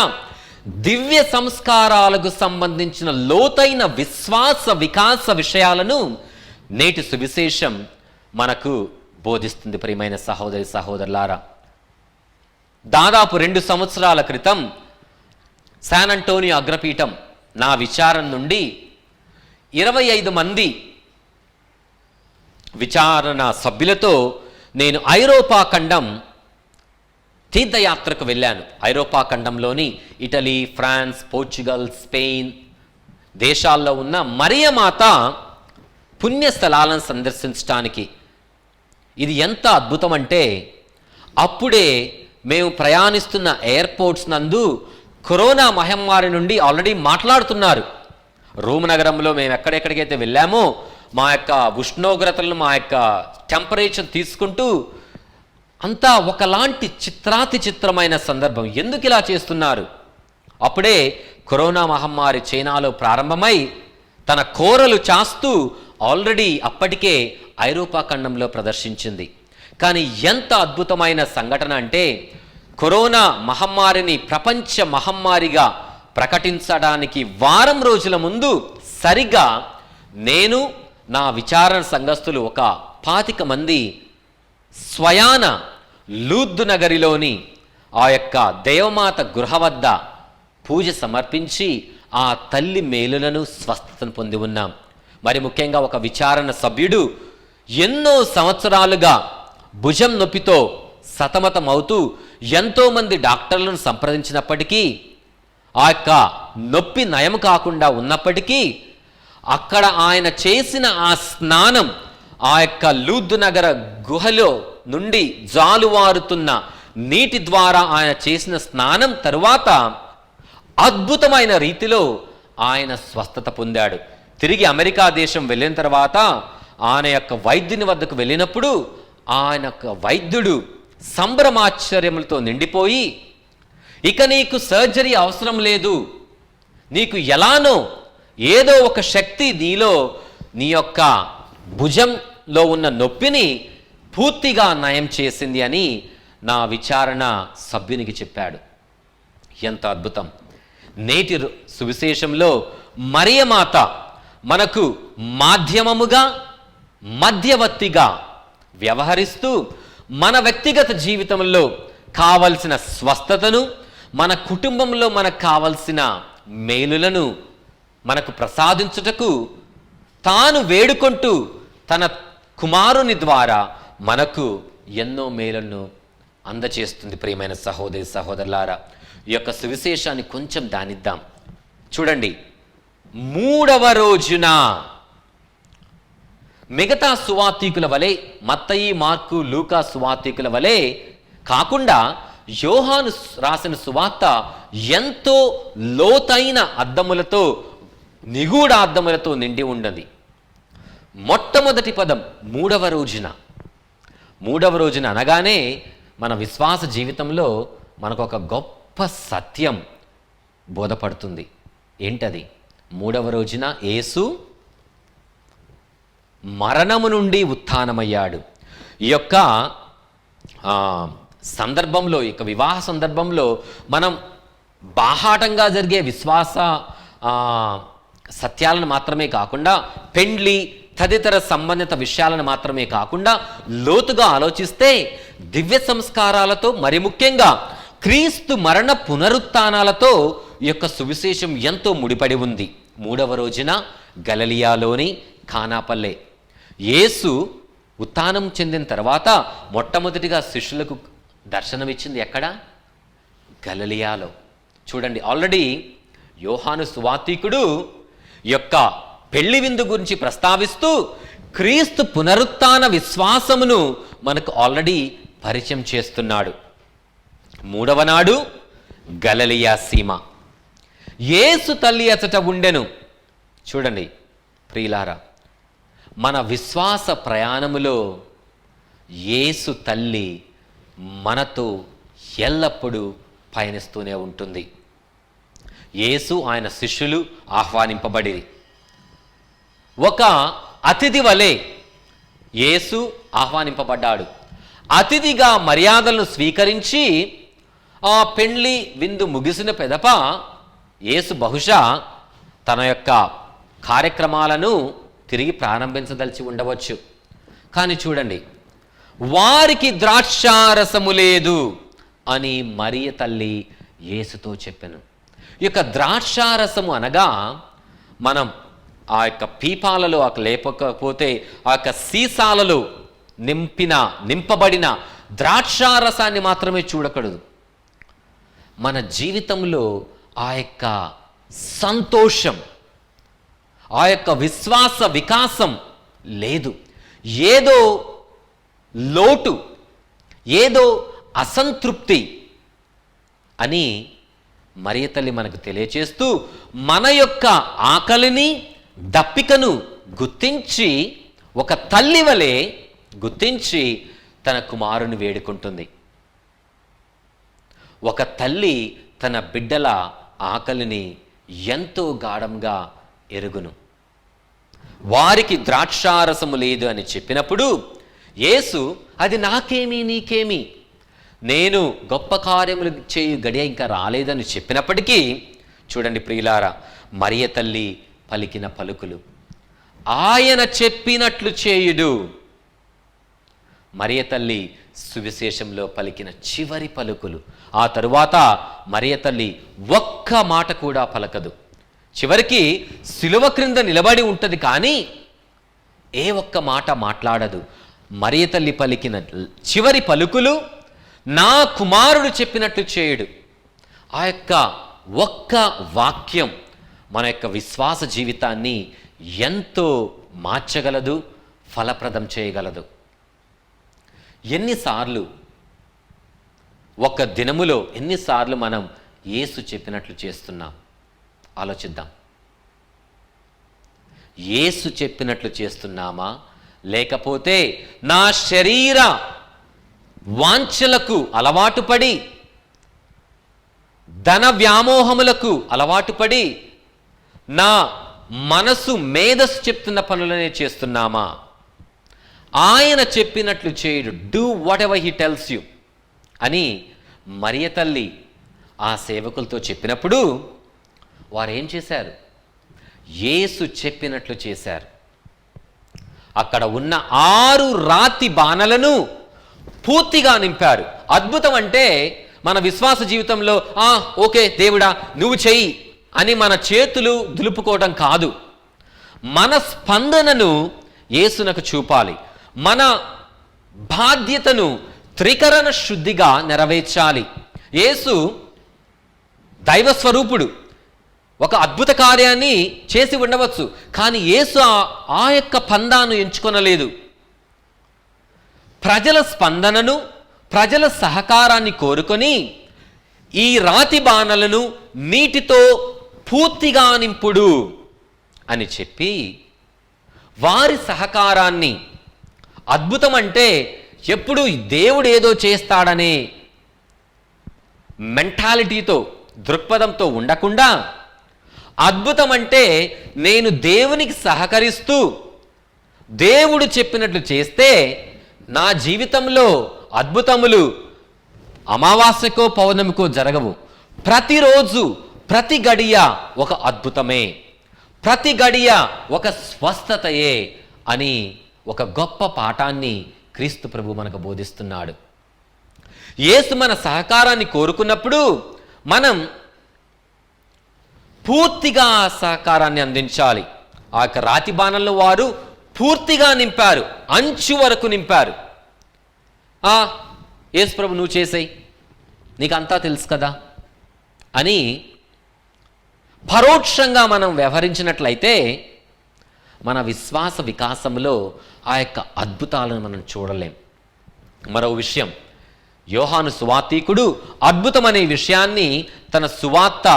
దివ్య సంస్కారాలకు సంబంధించిన లోతైన విశ్వాస వికాస విషయాలను నేటి సువిశేషం మనకు బోధిస్తుంది. ప్రియమైన సహోదరి సహోదరులారా, దాదాపు 2 సంవత్సరాల క్రితం శాన్ అంటోనియో అగ్రపీఠం నా విచారణ నుండి 25 మంది విచారణ సభ్యులతో నేను ఐరోపా ఖండం తీర్థయాత్రకు వెళ్ళాను. ఐరోపా ఖండంలోని ఇటలీ, ఫ్రాన్స్, పోర్చుగల్, స్పెయిన్ దేశాల్లో ఉన్న మరియమాత పుణ్యస్థలాలను సందర్శించడానికి. ఇది ఎంత అద్భుతం అంటే, అప్పుడే మేము ప్రయాణిస్తున్న ఎయిర్పోర్ట్స్ నందు కరోనా మహమ్మారి నుండి ఆల్రెడీ మాట్లాడుతున్నారు. రోమ్ నగరంలో మేము ఎక్కడెక్కడికైతే వెళ్ళామో మా యొక్క ఉష్ణోగ్రతలను, మా యొక్క టెంపరేచర్ తీసుకుంటూ అంతా ఒకలాంటి చిత్రాతి చిత్రమైన సందర్భం. ఎందుకు ఇలా చేస్తున్నారు? అప్పుడే కరోనా మహమ్మారి చైనాలో ప్రారంభమై తన కోరలు చాస్తూ ఆల్రెడీ అప్పటికే ఐరోపా ఖండంలో ప్రదర్శించింది. కానీ ఎంత అద్భుతమైన సంఘటన అంటే, కరోనా మహమ్మారిని ప్రపంచ మహమ్మారిగా ప్రకటించడానికి వారం రోజుల ముందు సరిగ్గా నేను, నా విచారణ సంఘస్థులు ఒక 25 మంది స్వయాన లూద్దు నగరిలోని ఆ యొక్క దేవమాత గృహ వద్ద పూజ సమర్పించి ఆ తల్లి మేలులను, స్వస్థతను పొంది ఉన్నాం. మరి ముఖ్యంగా ఒక విచారణ సభ్యుడు ఎన్నో సంవత్సరాలుగా భుజం నొప్పితో సతమతమవుతూ ఎంతోమంది డాక్టర్లను సంప్రదించినప్పటికీ ఆ యొక్క నొప్పి నయం కాకుండా ఉన్నప్పటికీ అక్కడ ఆయన చేసిన ఆ స్నానం, ఆ యొక్క లూద్దు నగర గుహలో నుండి జాలువారుతున్న నీటి ద్వారా ఆయన చేసిన స్నానం తరువాత అద్భుతమైన రీతిలో ఆయన స్వస్థత పొందాడు. తిరిగి అమెరికా దేశం వెళ్ళిన తర్వాత ఆయన యొక్క వైద్యుని వద్దకు వెళ్ళినప్పుడు ఆయన యొక్క వైద్యుడు సంభ్రమాశ్చర్యములతో నిండిపోయి, ఇక నీకు సర్జరీ అవసరం లేదు, నీకు ఎలానో ఏదో ఒక శక్తి నీలో నీ యొక్క భుజంలో ఉన్న నొప్పిని పూర్తిగా నయం చేసింది అని నా విచారణ సభ్యునికి చెప్పాడు. ఎంత అద్భుతం! నేటి సువిశేషంలో మరియమాత మనకు మాధ్యమముగా, మధ్యవర్తిగా వ్యవహరిస్తూ మన వ్యక్తిగత జీవితంలో కావలసిన స్వస్థతను, మన కుటుంబంలో మనకు కావలసిన మేలులను మనకు ప్రసాదించుటకు తాను వేడుకుంటూ తన కుమారుని ద్వారా మనకు ఎన్నో మేలులను అందచేస్తుంది. ప్రియమైన సహోదరి సహోదరులారా, ఈ యొక్క సువిశేషాన్ని కొంచెం ధ్యానిద్దాం. చూడండి, 3వ రోజున మిగతా సువార్తీకుల వలె, మత్తయి, మార్కు, లూకా సువార్తీకుల వలె కాకుండా యోహాను రాసిన సువార్త ఎంతో లోతైన అద్దములతో, నిగూఢ అద్దములతో నిండి ఉన్నది. మొట్టమొదటి పదం 3వ రోజున. 3వ రోజున అనగానే మన విశ్వాస జీవితంలో మనకు ఒక గొప్ప సత్యం బోధపడుతుంది. ఏంటది? 3వ రోజున యేసు మరణము నుండి ఉత్థానమయ్యాడు. ఈ యొక్క సందర్భంలో, ఈ యొక్క వివాహ సందర్భంలో మనం బాహాటంగా జరిగే విశ్వాస సత్యాలను మాత్రమే కాకుండా, పెండ్లి తదితర సంబంధిత విషయాలను మాత్రమే కాకుండా లోతుగా ఆలోచిస్తే దివ్య సంస్కారాలతో, మరి ముఖ్యంగా క్రీస్తు మరణ పునరుత్థానాలతో ఈ యొక్క సువిశేషం ఎంతో ముడిపడి ఉంది. 3వ రోజున గలిలయలోని కానాపల్లె యేసు ఉత్థానం చెందిన తర్వాత మొట్టమొదటిగా శిష్యులకు దర్శనమిచ్చింది ఎక్కడ? గలిలయలో. చూడండి, ఆల్రెడీ యోహాను సువార్తీకుడు యొక్క పెళ్లి విందు గురించి ప్రస్తావిస్తూ క్రీస్తు పునరుత్థాన విశ్వాసమును మనకు ఆల్రెడీ పరిచయం చేస్తున్నాడు. 3వ నాడు గలిలయ సీమ, యేసు తల్లి అచట ఉండెను. చూడండి ప్రియులారా, మన విశ్వాస ప్రయాణములో యేసు తల్లి మనతో ఎల్లప్పుడూ పయనిస్తూనే ఉంటుంది. యేసు, ఆయన శిష్యులు ఆహ్వానింపబడిరి. ఒక అతిథి వలె యేసు ఆహ్వానింపబడ్డాడు. అతిథిగా మర్యాదలను స్వీకరించి ఆ పెండ్లి విందు ముగిసిన పెదప యేసు బహుశా తన యొక్క కార్యక్రమాలను తిరిగి ప్రారంభించదలిచి ఉండవచ్చు. కానీ చూడండి, వారికి ద్రాక్షారసము లేదు అని మరియ తల్లి యేసుతో చెప్పెను. ఈ యొక్క ద్రాక్షారసము అనగా మనం ఆ యొక్క పీపాలలో లేకపోతే ఆ యొక్క సీసాలలో నింపబడిన ద్రాక్షారసాన్ని మాత్రమే చూడకూడదు. మన జీవితంలో ఆ యొక్క సంతోషం, ఆ యొక్క విశ్వాస వికాసం లేదు. ఏదో లోటు, ఏదో అసంతృప్తి అని మరియ తల్లి మనకు తెలియచేస్తూ మన యొక్క ఆకలిని, దప్పికను గుర్తించి, ఒక తల్లి వలె గుర్తించి తన కుమారుని వేడుకుంటుంది. ఒక తల్లి తన బిడ్డల ఆకలిని ఎంతో గాఢంగా ఎరుగును. వారికి ద్రాక్షారసము లేదు అని చెప్పినప్పుడు యేసు, అది నాకేమి నీకేమి, నేను గొప్ప కార్యములు చేయు గడియ ఇంకా రాలేదని చెప్పినప్పటికీ చూడండి ప్రియులారా, మరియ తల్లి పలికిన పలుకులు, ఆయన చెప్పినట్లు చేయుడు. మరియ తల్లి సువిశేషంలో పలికిన చివరి పలుకులు. ఆ తరువాత మరియ తల్లి ఒక్క మాట కూడా పలకదు. చివరికి శిలువ క్రింద నిలబడి ఉంటుంది, కానీ ఏ ఒక్క మాట మాట్లాడదు. మరియ తల్లి పలికిన చివరి పలుకులు, నా కుమారుడు చెప్పినట్లు చేయుడు. ఆ యొక్క ఒక్క వాక్యం మన యొక్క విశ్వాస జీవితాన్ని ఎంతో మార్చగలదు, ఫలప్రదం చేయగలదు. ఎన్నిసార్లు ఒక దినములో ఎన్నిసార్లు మనం యేసు చెప్పినట్లు చేస్తున్నాం? ఆలోచిద్దాం. యేసు చెప్పినట్లు చేస్తున్నామా, లేకపోతే నా శరీర వాంఛలకు అలవాటు పడి, ధన వ్యామోహములకు అలవాటు పడి, నా మనసు మేధస్సు చెప్తున్న పనులనే చేస్తున్నామా? ఆయన చెప్పినట్లు చేయుడు, do whatever he tells you అని మరియ తల్లి ఆ సేవకులతో చెప్పినప్పుడు వారు ఏం చేశారు? యేసు చెప్పినట్లు చేశారు. అక్కడ ఉన్న 6 రాతి బాణలను పూర్తిగా నింపారు. అద్భుతం అంటే మన విశ్వాస జీవితంలో ఓకే దేవుడా నువ్వు చెయ్యి అని మన చేతులు దులుపుకోవడం కాదు. మన స్పందనను యేసునకు చూపాలి. మన బాధ్యతను త్రికరణ శుద్ధిగా నెరవేర్చాలి. యేసు దైవస్వరూపుడు, ఒక అద్భుత కార్యాన్ని చేసి ఉండవచ్చు, కానీ యేసు ఆ యొక్క పందాను ఎంచుకొనలేదు. ప్రజల స్పందనను, ప్రజల సహకారాన్ని కోరుకొని ఈ రాతి బాణలను నీటితో పూర్తిగా నింపుడు అని చెప్పి వారి సహకారాన్ని, అద్భుతం అంటే ఎప్పుడు దేవుడు ఏదో చేస్తాడనే మెంటాలిటీతో, దృక్పథంతో ఉండకుండా, అద్భుతం అంటే నేను దేవునికి సహకరిస్తూ దేవుడు చెప్పినట్లు చేస్తే నా జీవితంలో అద్భుతములు అమావాస్యకో పౌర్ణమికో జరగవు. ప్రతిరోజు ప్రతి గడియ ఒక అద్భుతమే, ప్రతి గడియ ఒక స్వస్థతయే అని ఒక గొప్ప పాఠాన్ని క్రీస్తు ప్రభు మనకు బోధిస్తున్నాడు. యేసు మన సహకారాన్ని కోరుకున్నప్పుడు మనం పూర్తిగా సహకారాన్ని అందించాలి. ఆ యొక్క రాతి బాణంలో వారు పూర్తిగా నింపారు, అంచు వరకు నింపారు. యేసు ప్రభు నువ్వు చేసేయి, నీకు అంతా తెలుసు కదా అని పరోక్షంగా మనం వ్యవహరించినట్లయితే మన విశ్వాస వికాసంలో ఆ యొక్క అద్భుతాలను మనం చూడలేం. మరో విషయం, యోహాను సువార్తీకుడు అద్భుతం అనే విషయాన్ని తన సువార్త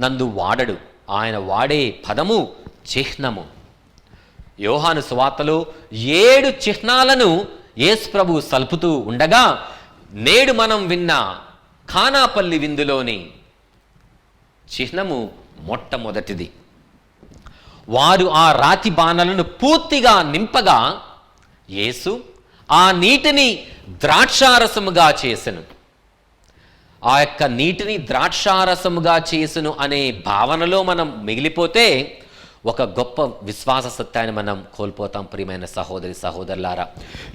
నందు వాడడు. ఆయన వాడే పదము చిహ్నము. యోహాను సువార్తలో 7 చిహ్నాలను యేసు ప్రభు సల్పుతూ ఉండగా, నేడు మనం విన్న ఖానాపల్లి విందులోని చిహ్నము మొట్టమొదటిది. వారు ఆ రాతి బాణలను పూర్తిగా నింపగా యేసు ఆ నీటిని ద్రాక్షారసముగా చేసెను. ఆ యొక్క నీటిని ద్రాక్షారసముగా చేసును అనే భావనలో మనం మిగిలిపోతే ఒక గొప్ప విశ్వాస సత్యాన్ని మనం కోల్పోతాం. ప్రియమైన సహోదరి సహోదరులారా,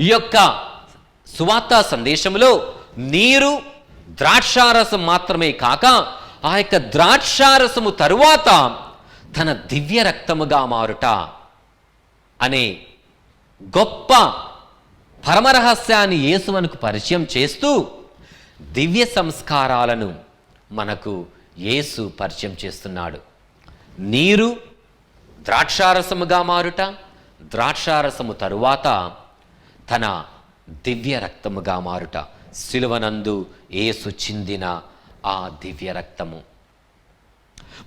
ఈ యొక్క సువార్త సందేశంలో నీరు ద్రాక్షారసం మాత్రమే కాక ఆ యొక్క ద్రాక్షారసము తరువాత తన దివ్య రక్తముగా మారుట అనే గొప్ప పరమరహస్యాన్ని యేసు మనకు పరిచయం చేస్తూ దివ్య సంస్కారాలను మనకు యేసు పరిచయం చేస్తున్నాడు. నీరు ద్రాక్షారసముగా మారుట, ద్రాక్షారసము తరువాత తన దివ్య రక్తముగా మారుట, సిలువనందు యేసు చిందిన ఆ దివ్య రక్తము.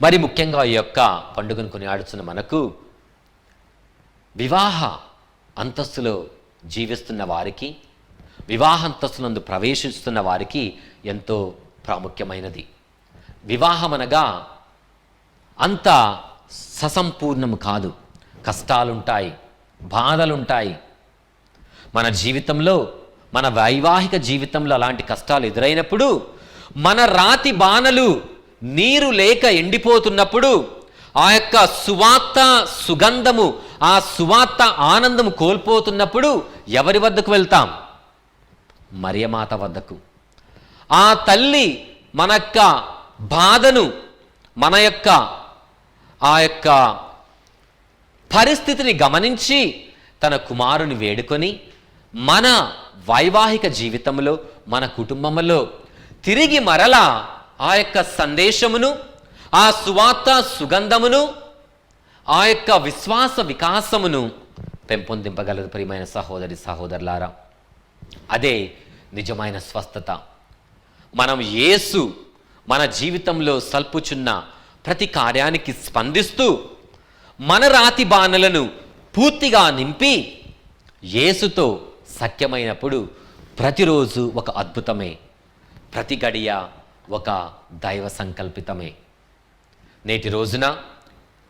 మరి ముఖ్యంగా ఈ యొక్క పండుగను కొనియాడుతున్న మనకు వివాహ అంతస్తులో జీవిస్తున్న వారికి, వివాహ అంతస్తునందు ప్రవేశిస్తున్న వారికి ఎంతో ప్రాముఖ్యమైనది. వివాహం అనగా అంత ససంపూర్ణము కాదు. కష్టాలుంటాయి, బాధలుంటాయి. మన జీవితంలో, మన వైవాహిక జీవితంలో అలాంటి కష్టాలు ఎదురైనప్పుడు, మన రాతి బాణలు నీరు లేక ఎండిపోతున్నప్పుడు, ఆ యొక్క సువార్త సుగంధము, ఆ సువార్త ఆనందము కోల్పోతున్నప్పుడు ఎవరి వద్దకు వెళ్తాం? మరియమాత వద్దకు. ఆ తల్లి మన యొక్క బాధను, మన యొక్క ఆ యొక్క పరిస్థితిని గమనించి తన కుమారుని వేడుకొని మన వైవాహిక జీవితంలో, మన కుటుంబంలో తిరిగి మరలా ఆ యొక్క సందేశమును, ఆ సువార్త సుగంధమును, ఆ యొక్క విశ్వాస వికాసమును పెంపొందింపగలదు. ప్రియమైన సహోదరి సహోదరులారా, అదే నిజమైన స్వస్థత. మనం యేసు మన జీవితంలో సల్పుచున్న ప్రతి కార్యానికి స్పందిస్తూ మన రాతి బాణలను పూర్తిగా నింపి యేసుతో సఖ్యమైనప్పుడు ప్రతిరోజు ఒక అద్భుతమే, ప్రతి గడియ ఒక దైవ సంకల్పితమే. నేటి రోజున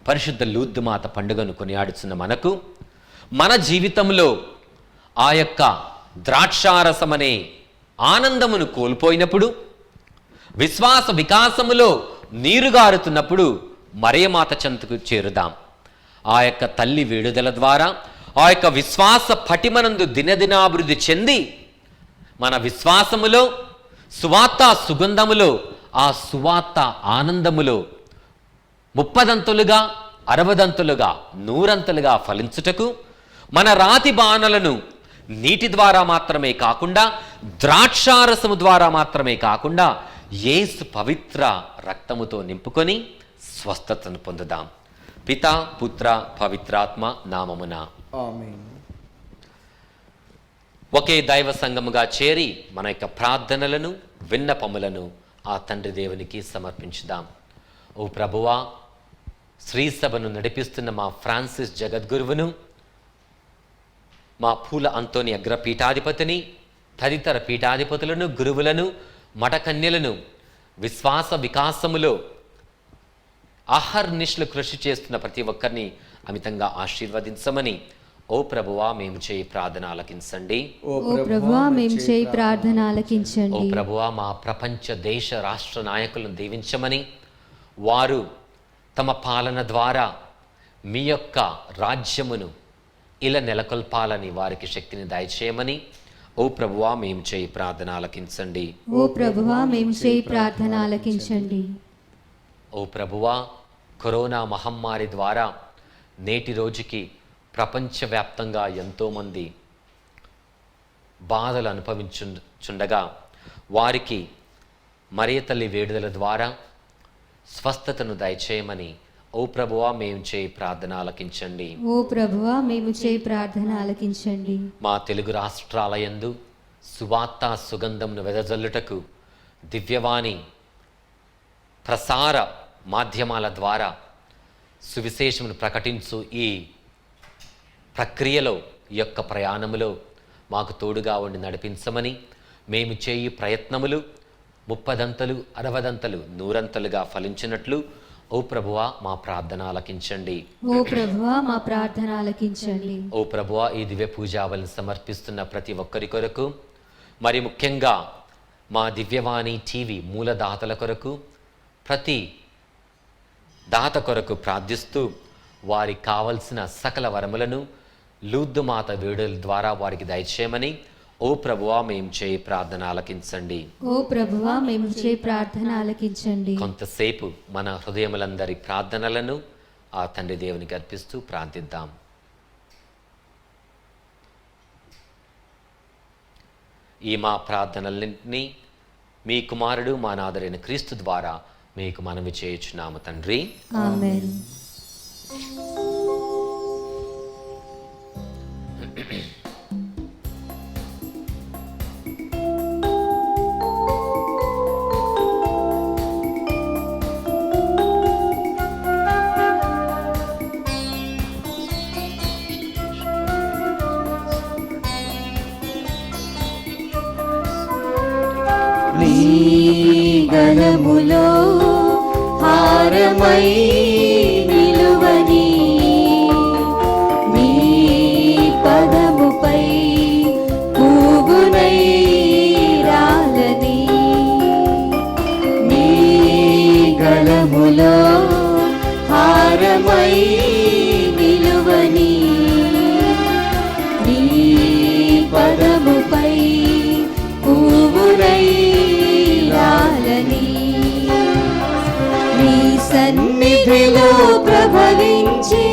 పరిశుద్ధ లూర్దు మాత పండుగను కొనియాడుచున్న మనకు మన జీవితంలో ఆ యొక్క ద్రాక్షారసమనే ఆనందమును కోల్పోయినప్పుడు, విశ్వాస వికాసములో నీరుగారుతున్నప్పుడు మరియమాత చెంతకు చేరుదాం. ఆ యొక్క తల్లి విడుదల ద్వారా ఆ యొక్క విశ్వాస పటిమనందు దినదినాభివృద్ధి చెంది మన విశ్వాసములో, సువార్త సుగంధములో, ఆ సువార్త ఆనందములో 30దంతులుగా 60దంతులుగా 100ంతులుగా ఫలించుటకు మన రాతి బాణలను నీటి ద్వారా మాత్రమే కాకుండా, ద్రాక్షారసము ద్వారా మాత్రమే కాకుండా యేసు పవిత్ర రక్తముతో నింపుకొని స్వస్థతను పొందుదాం. పితా పుత్ర పవిత్రాత్మ నామమున ఆమేన్. ఒకే దైవ సంఘముగా చేరి మన యొక్క ప్రార్థనలను, విన్నపములను ఆ తండ్రి దేవునికి సమర్పించుదాం. ఓ ప్రభువా, శ్రీసభను నడిపిస్తున్న మా ఫ్రాన్సిస్ జగద్గురువును, మా పూల అంతోని అగ్రపీఠాధిపతిని, తదితర పీఠాధిపతులను, గురువులను, మఠకన్యలను విశ్వాస వికాసములో అహర్నిశలు కృషి చేస్తున్న ప్రతి ఒక్కరిని అమితంగా ఆశీర్వదించమని ఓ ప్రభువా మేము చేయి ప్రార్థన ఆలకించండి. ఓ ప్రభువా మేము చేయి ప్రార్థన ఓ ఆలకించండి. ప్రభువా మా ప్రపంచ దేశ రాష్ట్ర నాయకులను దీవించమని, వారు తమ పాలన ద్వారా మీ యొక్క రాజ్యమును ఇలా నెలకొల్పాలని వారికి శక్తిని దయచేయమని ఓ ప్రభువా మేము చేయి ప్రార్థన ఆలకించండి. ఓ ప్రభువా మేము చేయి ప్రార్థన ఆలకించండి. ఓ ప్రభువా, కరోనా మహమ్మారి ద్వారా నేటి రోజుకి ప్రపంచవ్యాప్తంగా ఎంతోమంది బాధలు అనుభవించుండగా వారికి మరియ తల్లి వేడుదల ద్వారా స్వస్థతను దయచేయమని ఓ ప్రభువా మేము చేయి ప్రార్థన ఆలకించండి. ఓ ప్రభువా మేము చేయి ప్రార్థన ఆలకించండి. మా తెలుగు రాష్ట్రాలయందు సువార్త సుగంధమును వెదజల్లుటకు దివ్యవాణి ప్రసార మాధ్యమాల ద్వారా సువిశేషమును ప్రకటించు ఈ ప్రక్రియలో, ఈ యొక్క ప్రయాణములో మాకు తోడుగా ఉండి నడిపించమని, మేము చేయు ప్రయత్నములు 30దంతలు 60దంతలు 100ంతలుగా ఫలించినట్లు ఓ ప్రభువా మా ప్రార్థన ఆలకించండి. ఓ ప్రభువా మా ప్రార్థన ఆలకించండి. ఓ ప్రభువా, ఈ దివ్య పూజావళిని సమర్పిస్తున్న ప్రతి ఒక్కరి కొరకు, మరి ముఖ్యంగా మా దివ్యవాణి టీవీ మూలదాతల కొరకు, ప్రతి దాత కొరకు ప్రార్థిస్తూ వారికి కావలసిన సకల వరములను లూర్దు మాత వేడుల ద్వారా వారికి దయచేయమని ఓ ప్రభువా మేము చేయి ప్రార్థన ఆలకించండి. ఓ ప్రభువా మేము చేయి ప్రార్థన ఆలకించండి. కొంతసేపు మన హృదయములందరి ప్రార్థనలను ఆ తండ్రి దేవునికి అర్పిస్తూ ప్రార్థిద్దాం. ఈ మా ప్రార్థనలన్నింటినీ మీ కుమారుడు మా నాథరైన క్రీస్తు ద్వారా మీకు మనవి చేయుచున్నాము తండ్రి. ఆమేన్. నీ గలములో హారమై నిలువని, నీ పదముపై పువ్వునై రాలని, నీ గలములో హారమై నిలువని, నీ పదముపై పువ్వునై రాలని, నీ సన్నిధిలో ప్రభవించి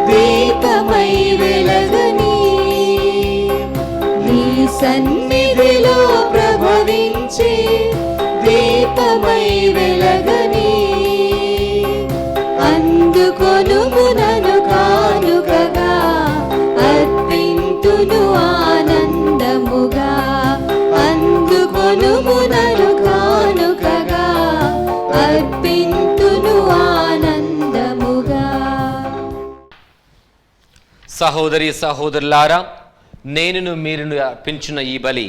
దీపమై వెలగని, నీ సన్నిధిలో ప్రభవించి దీపమై వెలగని, అందుకొనుము నన్ను కానుకగా అర్పింతును ఆనందముగా, అందుకొనుము నన్ను కానుకగా సహోదరి సహోదరులారా, నేనును మీరును అర్పించిన ఈ బలి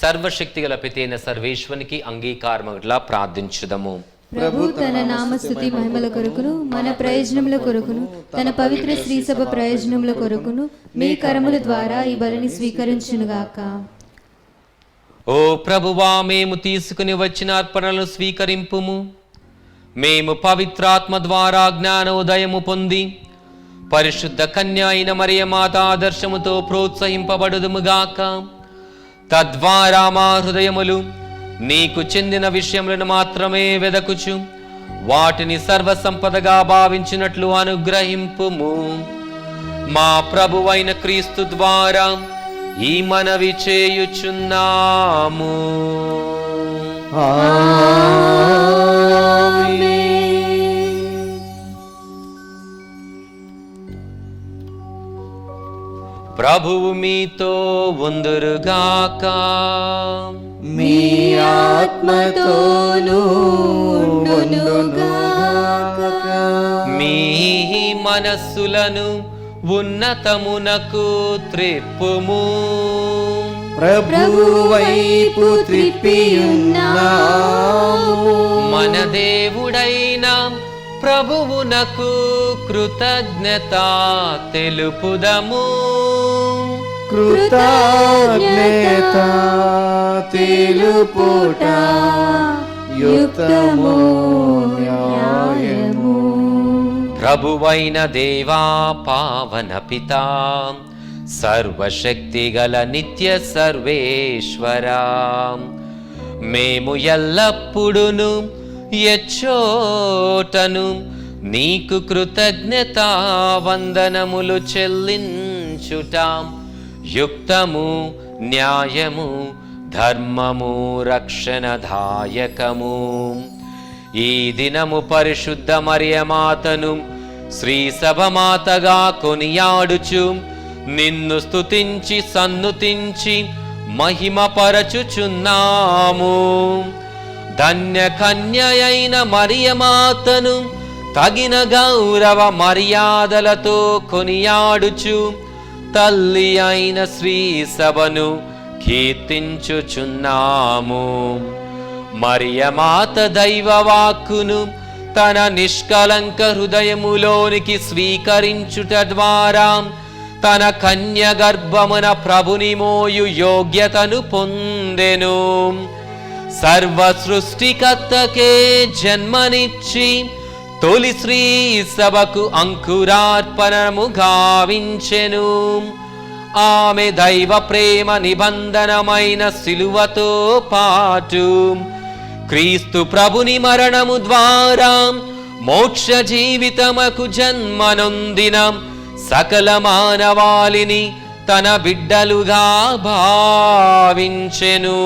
సర్వశక్తి గల పితైన సర్వేశ్వనికి అంగీకారమట్లా ప్రార్థించుదము. ప్రభు తన నామస్తుతి మహిమల కొరకును మన ప్రయోజనముల కొరకును తన పవిత్ర శ్రీ సభ ప్రయోజనముల కొరకును మీ కరముల ద్వారా ఈ బలిని స్వీకరించునుగాక. ఓ ప్రభువా, మేము తీసుకుని వచ్చిన అర్పణలను స్వీకరింపుము. మేము పవిత్రాత్మ ద్వారా జ్ఞానోదయము పొంది పరిశుద్ధ కన్య అయిన మరియమాత ఆదర్శముతో ప్రోత్సహింపబడుదుముగాక. తద్వారా మా హృదయములు నీకు చెందిన విషయములను మాత్రమే వెదకుచు వాటిని సర్వసంపదగా భావించినట్లు అనుగ్రహింపుము. మా ప్రభువైన క్రీస్తు ద్వారా ఈ మనవి చేయుచున్నాము. ప్రభువు మీతో ఉందురుగాక. మీ ఆత్మతోనూ ఉండునుగాక. మీ మనస్సులను ఉన్నతమునకు త్రిప్పుము. ప్రభువు వైపు త్రిప్పియున్నాము. మన దేవుడైన ప్రభువునకు కృతజ్ఞత తెలుపుదము. కృతజ్ఞత తెలుపుట యుక్తము న్యాయము. ప్రభువైన దేవా, పావన పితా, సర్వశక్తి గల నిత్య సర్వేశ్వరా, మేము ఎల్లప్పుడును ఎచ్చోటను నీకు కృతజ్ఞత వందనములు చెల్లించుట యుక్తము, న్యాయము, ధర్మము, రక్షణదాయకము. ఈ దినము పరిశుద్ధ మరియమాతను శ్రీ సభమాతగా కొనియాడుచు నిన్ను స్తుతించి సన్నుతించి మహిమపరచుచున్నాము. ధన్య కన్యయైన మరియమాతను తగిన గౌరవ మర్యాదలతో కొనియాడుచు తల్లి అయిన శ్రీ సభను కీర్తించుచున్నాము. మరియమాత దైవవాక్కును తన నిష్కలంక హృదయములోనికి స్వీకరించుట ద్వారా తన కన్య గర్భమున ప్రభుని మోయు యోగ్యతను పొందెను. సర్వ సృష్టికర్తకే జన్మనిచ్చి తొలి శ్రీ సభకు అంకురార్పణము గావించెను. ఆమె దైవ ప్రేమ నిబంధనమైన సిలువతో పాటు క్రీస్తు ప్రభుని మరణము ద్వారా మోక్ష జీవితముకు జన్మనొందిన సకల మానవాళిని తన బిడ్డలుగా భావించెను.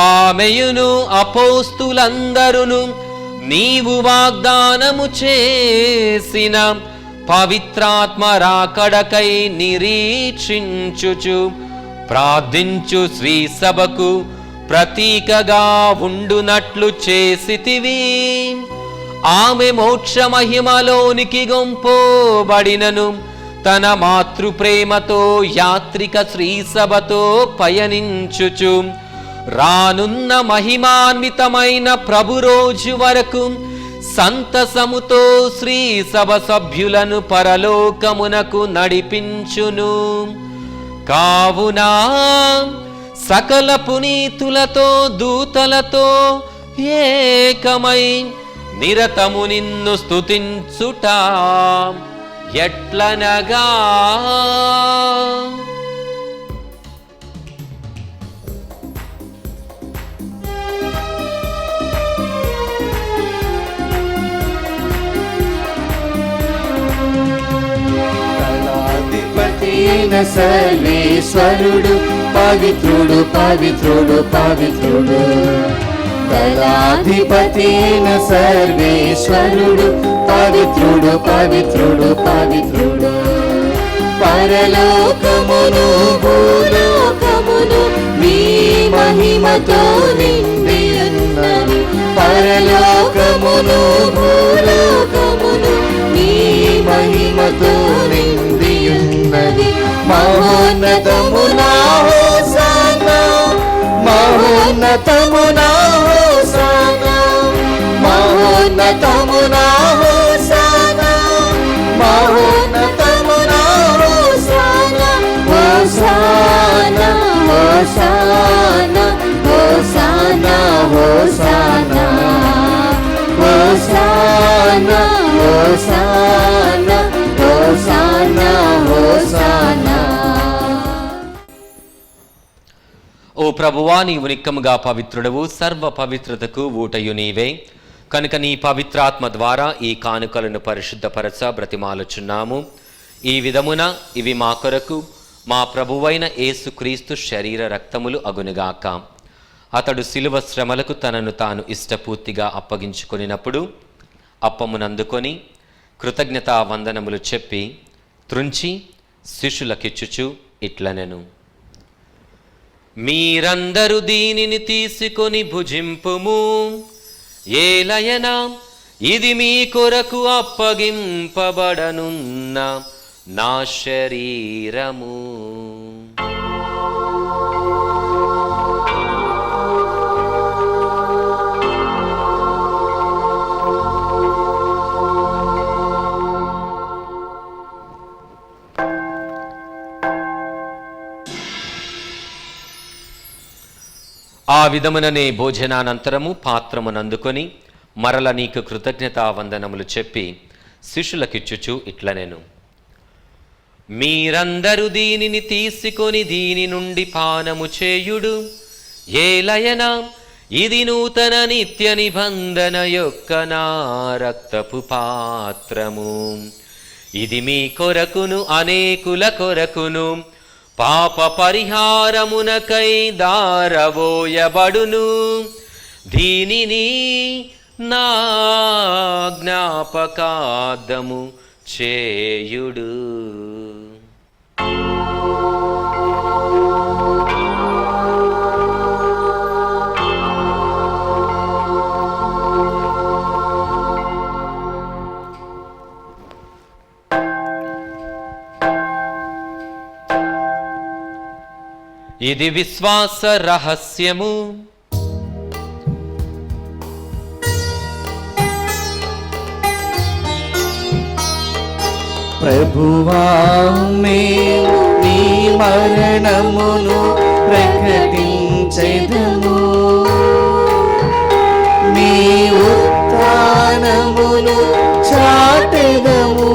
ఆమెయును అపోస్తులందరును నీవు వాగ్దానము చేసిన పవిత్రాత్మ రాకడకై నిరీక్షించుచు ప్రార్థించు శ్రీ సభకు ప్రతీకగా ఉండునట్లు చేసితివి. ఆమె మోక్ష మహిమలోనికి గొంపోబడినను తన మాతృప్రేమతో యాత్రిక శ్రీ సభతో పయనించుచు రానున్న మహిమాన్వితమైన ప్రభు రోజు వరకు సంతసముతో శ్రీ సభ సభ్యులను పరలోకమునకు నడిపించును. కావున సకల పునీతులతో దూతలతో ఏకమై నిరతము నిన్ను స్తుతించుట ఎట్లనగా సర్వేశ్వరుడు పవిత్రుడు పవిత్రుడు పవిత్రుడు. దళాధిపతి అయిన సర్వేశ్వరుడు పవిత్రుడు పవిత్రుడు పవిత్రుడు. పరలోకమును భూలోకమును మీ మహిమతో నిండి ఉన్నది. పరలోకమును భూలోకమును మీ మహిమతో నిండి ఉన్నది. మహోన్నతమునా హోసానా, మహోన్నతమునా హోసానా, మహోన్నతమునా హోసానా, మహోన్నతమునా హోసానా, హోసానా, హోసానా, హోసానా, హోసానా, హోసానా, హోసానా, హోసానా, హోసానా. ఓ ప్రభువా, నీవు నిక్కముగా పవిత్రుడవు, సర్వ పవిత్రతకు ఊటయు నీవే. కనుక నీ పవిత్రాత్మ ద్వారా ఈ కానుకలను పరిశుద్ధపరచ బ్రతిమాలుచున్నాము. ఈ విధమున ఇవి మా కొరకు మా ప్రభువైన యేసుక్రీస్తు శరీర రక్తములు అగునుగాక. అతడు శిలువ శ్రమలకు తనను తాను ఇష్టపూర్తిగా అప్పగించుకొనినప్పుడు అప్పమునందుకొని కృతజ్ఞతా వందనములు చెప్పి త్రుంచి శిష్యులకిచ్చుచు ఇట్లనెను: మీరందరూ దీనిని తీసుకొని భుజింపుము, ఏలయనా ఇది మీ కొరకు అప్పగింపబడనున్న నా శరీరము. ఆ విధముననే భోజనానంతరము పాత్రమునందుకొని మరల నీకు కృతజ్ఞతా వందనములు చెప్పి శిష్యులకిచ్చుచు ఇట్లనెను: మీరందరూ దీనిని తీసుకొని దీని నుండి పానము చేయుడు, ఏలయనా ఇది నూతన నిత్య నిబంధన యొక్క నా రక్తపు పాత్రము. ఇది మీ కొరకును అనేకుల కొరకును పాప పరిహారమునకై దారవోయబడును. దీనిని నా జ్ఞాపకార్థము చేయుడు. ఇది విశ్వాస రహస్యము. ప్రభువా, మేము నీ మరణమును ప్రకటించెదము, నీ ఉత్థానమును చాటెదము.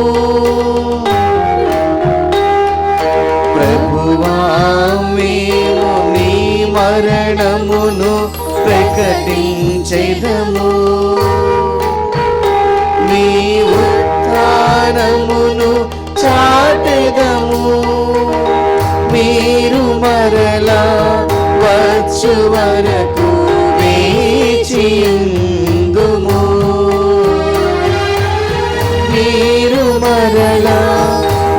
ప్రభువా, మేము నీ మరణమును ప్రకటించెదము, నీ ఉత్థానమును చాటెదము. మీరు మరలా వచ్చు వరకు వేచియుందుము, మీరు మరలా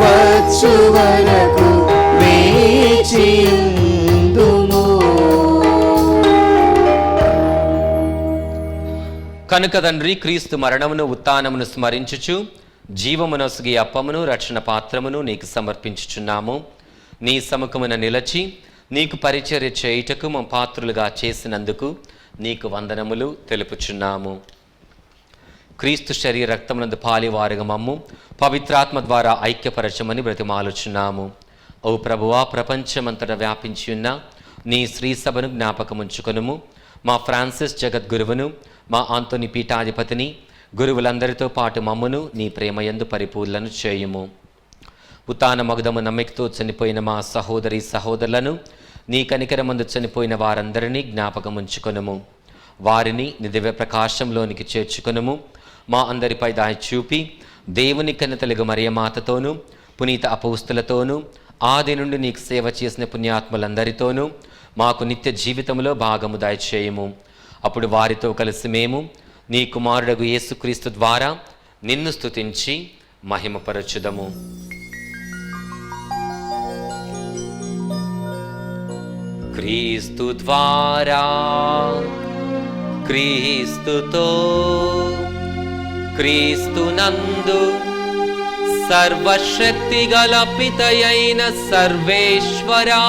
వచ్చు వరకు వేచియుందుము. కనుక తండ్రి, క్రీస్తు మరణమును ఉత్థానమును స్మరించుచు జీవమునొసగి అప్పమును రక్షణ పాత్రమును నీకు సమర్పించుచున్నాము. నీ సముఖమున నిలచి నీకు పరిచర్య చేయుటకు మా పాత్రులుగా చేసినందుకు నీకు వందనములు తెలుపుచున్నాము. క్రీస్తు శరీర రక్తమునందు పాలివారుగా మమ్ము పవిత్రాత్మ ద్వారా ఐక్యపరచమని బ్రతిమాలుచున్నాము. ఓ ప్రభువా, ప్రపంచమంతటా వ్యాపించి ఉన్న నీ శ్రీసభను జ్ఞాపకముంచుకొనుము. మా ఫ్రాన్సిస్ జగద్గురువును, మా ఆంతోని పీఠాధిపతిని, గురువులందరితో పాటు మమ్మును నీ ప్రేమయందు పరిపూర్ణను చేయుము. ఉత్థాన మగుదము నమ్మికతో చనిపోయిన మా సహోదరి సహోదరులను, నీ కనికరమందు చనిపోయిన వారందరినీ జ్ఞాపకముంచుకొనుము. వారిని నీ దివ్య ప్రకాశంలోనికి చేర్చుకొనుము. మా అందరిపై దాయి చూపి దేవుని కన్నతలుగు మరియమాతతోనూ పునీత అపొస్తలులతోనూ ఆది నుండి నీకు సేవ చేసిన పుణ్యాత్ములందరితోనూ మాకు నిత్య జీవితంలో భాగము దయచేయము. అప్పుడు వారితో కలిసి మేము నీ కుమారుడగు యేసుక్రీస్తు ద్వారా నిన్ను స్తుతించి మహిమపరచుదము. క్రీస్తు ద్వారా, క్రీస్తుతో, క్రీస్తునందు సర్వశక్తిగల పితయైన సర్వేశ్వరా,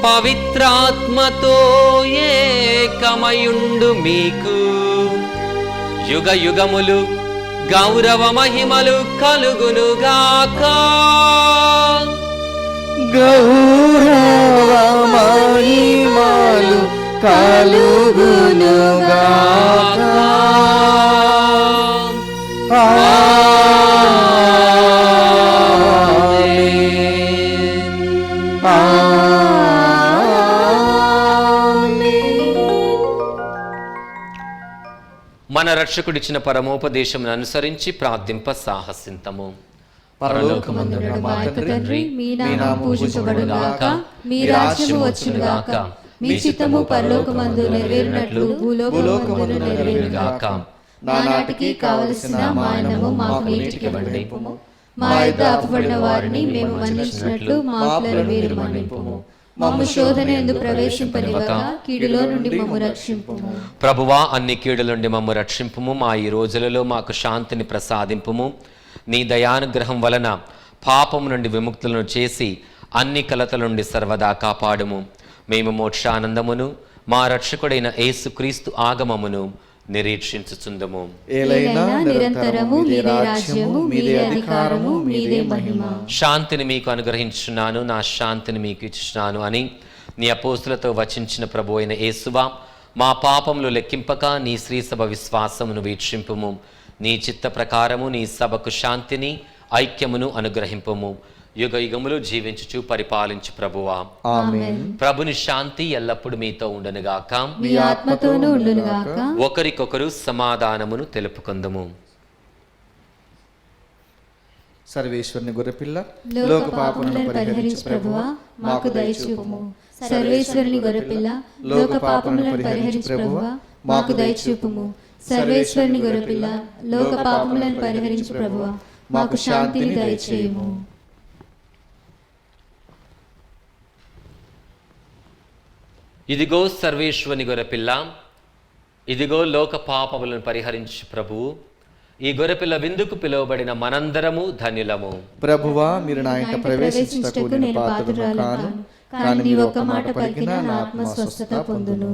పవిత్రాత్మతో ఏకమయుండు మీకు యుగ యుగములు గౌరవ మహిమలు కలుగునుగాక. గౌరవ మహిమలు కలుగునుగాక. మన రక్షకుడిచ్చిన పరమోపదేశమును అనుసరించి ప్రార్థింప సాహసింతము. పరలోకమందున్న మా తండ్రి, మీ నామం పూజించబడుగాక, మీ రాజ్యము వచ్చునుగాక, మీ చిత్తము పరలోకమందు నెరవేరినట్లు భూలోకమందు నెరవేరుగాక. నానాటికి కావలసిన మా అన్నము మాకు నేటికి ఇవ్వండి. మా యొద్ద అప్పుబడిన వారిని మేము మన్నించినట్లు మా అప్పులను మీరు మన్నింపుము. మమ్ము శోధన యందు ప్రవేశింపనివ్వక కీడులో నుండి మమ్ము రక్షింపుము. ప్రభువా, అన్ని కీడుల నుండి మమ్ము రక్షింపుము. మా ఈ రోజులలో మాకు శాంతిని ప్రసాదింపుము. నీ దయానుగ్రహం వలన పాపము నుండి విముక్తులను చేసి అన్ని కలతల నుండి సర్వదా కాపాడుము. మేము మోక్షానందమును మా రక్షకుడైన యేసుక్రీస్తు ఆగమమును నిరీక్షించుచుందము. ఏలైనా నిరంతరము మీదే రాజ్యము, మీదే అధికారము, మీదే మహిమ. శాంతిని మీకు అనుగ్రహించున్నాను, నా శాంతిని మీకు ఇచ్చున్నాను అని నీ అపోస్తులతో వచించిన ప్రభు అయిన యేసువా, మా పాపములు లెక్కింపక నీ శ్రీసభ విశ్వాసమును వీక్షింపుము. నీ చిత్త ప్రకారము నీ సభకు శాంతిని ఐక్యమును అనుగ్రహింపుము. యుగ యుగములు జీవించుచు పరిపాలించు ప్రభువా. ఆమేన్. ప్రభుని శాంతి ఎల్లప్పుడు మీతో ఉండునుగాక, మీ ఆత్మతోనూ ఉండునుగాక. ఒకరికొకరు సమాధానమును తెలుపుకుందుము. సర్వేశ్వరుని గొర్రెపిల్ల, లోక పాపములను పరిహరించు ప్రభువా, మాకు దయచూపుము. సర్వేశ్వరుని గొర్రెపిల్ల, లోక పాపములను పరిహరించు ప్రభువా, మాకు దయచూపుము. సర్వేశ్వరుని గొర్రెపిల్ల, లోక పాపములను పరిహరించు ప్రభువా, మాకు శాంతిని దయచేయుము. ఇదిగో సర్వేశ్వరుని గొర్రెపిల్ల, ఇదిగో లోక పాపములను పరిహరించు ప్రభువు. ఈ గొర్రెపిల్ల విందుకు పిలువబడిన మనందరము ధన్యులము. ప్రభువా, మీరు నా ఇంట ప్రవేశించుటకు నేను పాత్రురాలు కాను, కానీ నీ ఒక్క మాట పలికినా నా ఆత్మ స్వస్థత పొందును.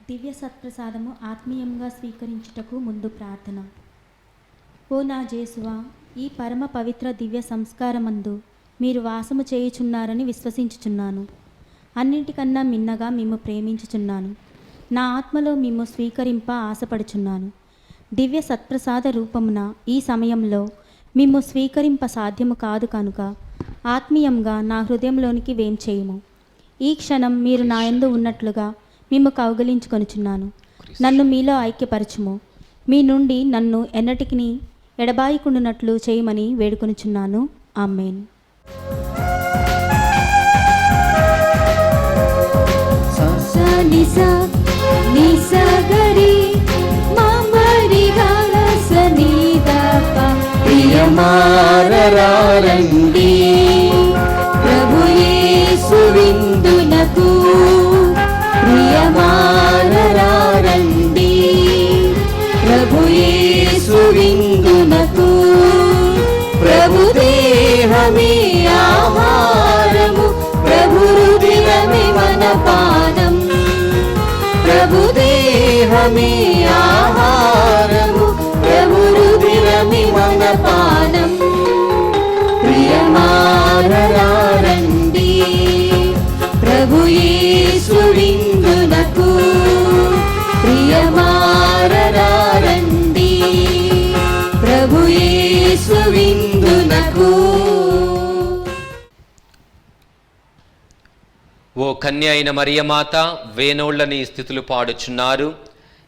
దివ్య సత్ప్రసాదము ఆత్మీయంగా స్వీకరించుటకు ముందు ప్రార్థన. ఓ నా జేసువా, ఈ పరమ పవిత్ర దివ్య సంస్కారమందు మీరు వాసము చేయుచున్నారని విశ్వసించుచున్నాను. అన్నింటికన్నా మిన్నగా మిమ్ము ప్రేమించుచున్నాను. నా ఆత్మలో మిమ్ము స్వీకరింప ఆశపడుచున్నాను. దివ్య సత్ప్రసాద రూపమున ఈ సమయంలో మిమ్ము స్వీకరింప సాధ్యము కాదు కనుక ఆత్మీయంగా నా హృదయంలోనికి వేంచేయుము. ఈ క్షణం మీరు నా యందు ఉన్నట్లుగా మిమ్ము కౌగిలించుకొనుచున్నాను. నన్ను మీలో ఐక్యపరచుము. మీ నుండి నన్ను ఎన్నటికి ఎడబాయకుండునట్లు చేయమని వేడుకొనుచున్నాను. ఆమేన్. ప్రియమారరారండి ప్రభు యేసు విందునకు, ప్రియమారరారండి ప్రభు యేసు విందునకు. ప్రభు దేహమే ఆహారము, ప్రభు రుధిరమే మన పానం. ప్రభు దేహమే ఆహారము, ప్రభు రుధిరమే మన పానం. ప్రియమారరారండి ప్రభు యేసు విందునకు, ప్రియమారరారండి ప్రభు యేసు విందునకు. ఓ కన్య అయిన మరియమాత, వేనోళ్ల నీ స్థితులు పాడుచున్నారు.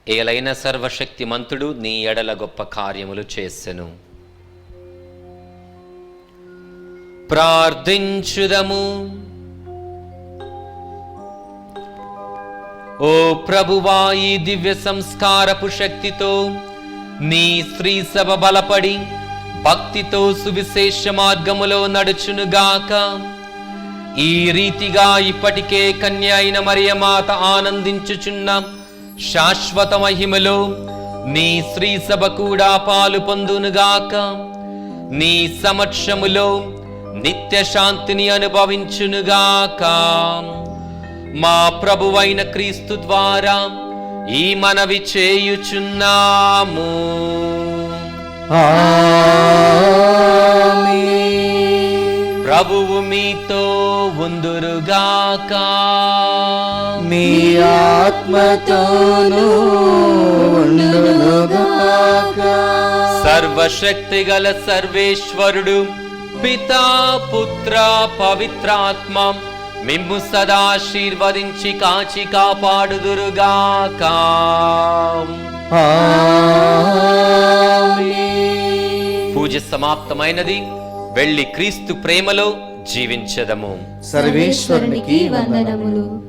ఏలైన సర్వశక్తిమంతుడు నీ ఎడల గొప్ప కార్యములు చేసెను. ప్రార్థించుదము. ఓ ప్రభువా, ఈ దివ్య సంస్కారపు శక్తితో నీ స్త్రీ సభ బలపడి భక్తితో సువిశేష మార్గములో నడుచునుగాక. ఈ రీతిగా ఇప్పటికే కన్య అయిన మరియమాత ఆనందించుచున్న శాశ్వత మహిమలో నీ శ్రీ సభ కూడా పాలు పొందునుగాక. నీ సమక్షములో నిత్య శాంతిని అనుభవించునుగాక. మా ప్రభువైన క్రీస్తు ద్వారా ఈ మనవి చేయుచున్నాము. ప్రభువు మీతో ఉందురుగాక. మీ ఆత్మతోనూ ఉండునుగాక. సర్వశక్తి గల సర్వేశ్వరుడు పితా పుత్ర పవిత్రాత్మ మిమ్ము సదా ఆశీర్వదించి కాచి కాపాడుదురుగాక. పూజ సమాప్తమైనది. వెళ్ళి క్రీస్తు ప్రేమలో జీవించదము. సర్వేశ్వరునికి వందనములు.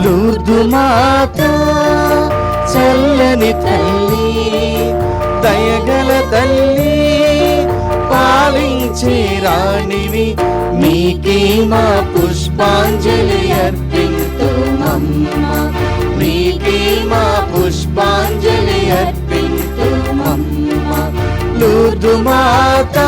లూర్దు మాత చల్లని తల్లి, దయగల తల్లి, పాలించే రాణివి, మీకే మా పుష్పాంజలి అర్పింతుమమ్మా. మీకే మా పుష్పాంజలి అర్పింతుమమ్మా. లూర్దు మాత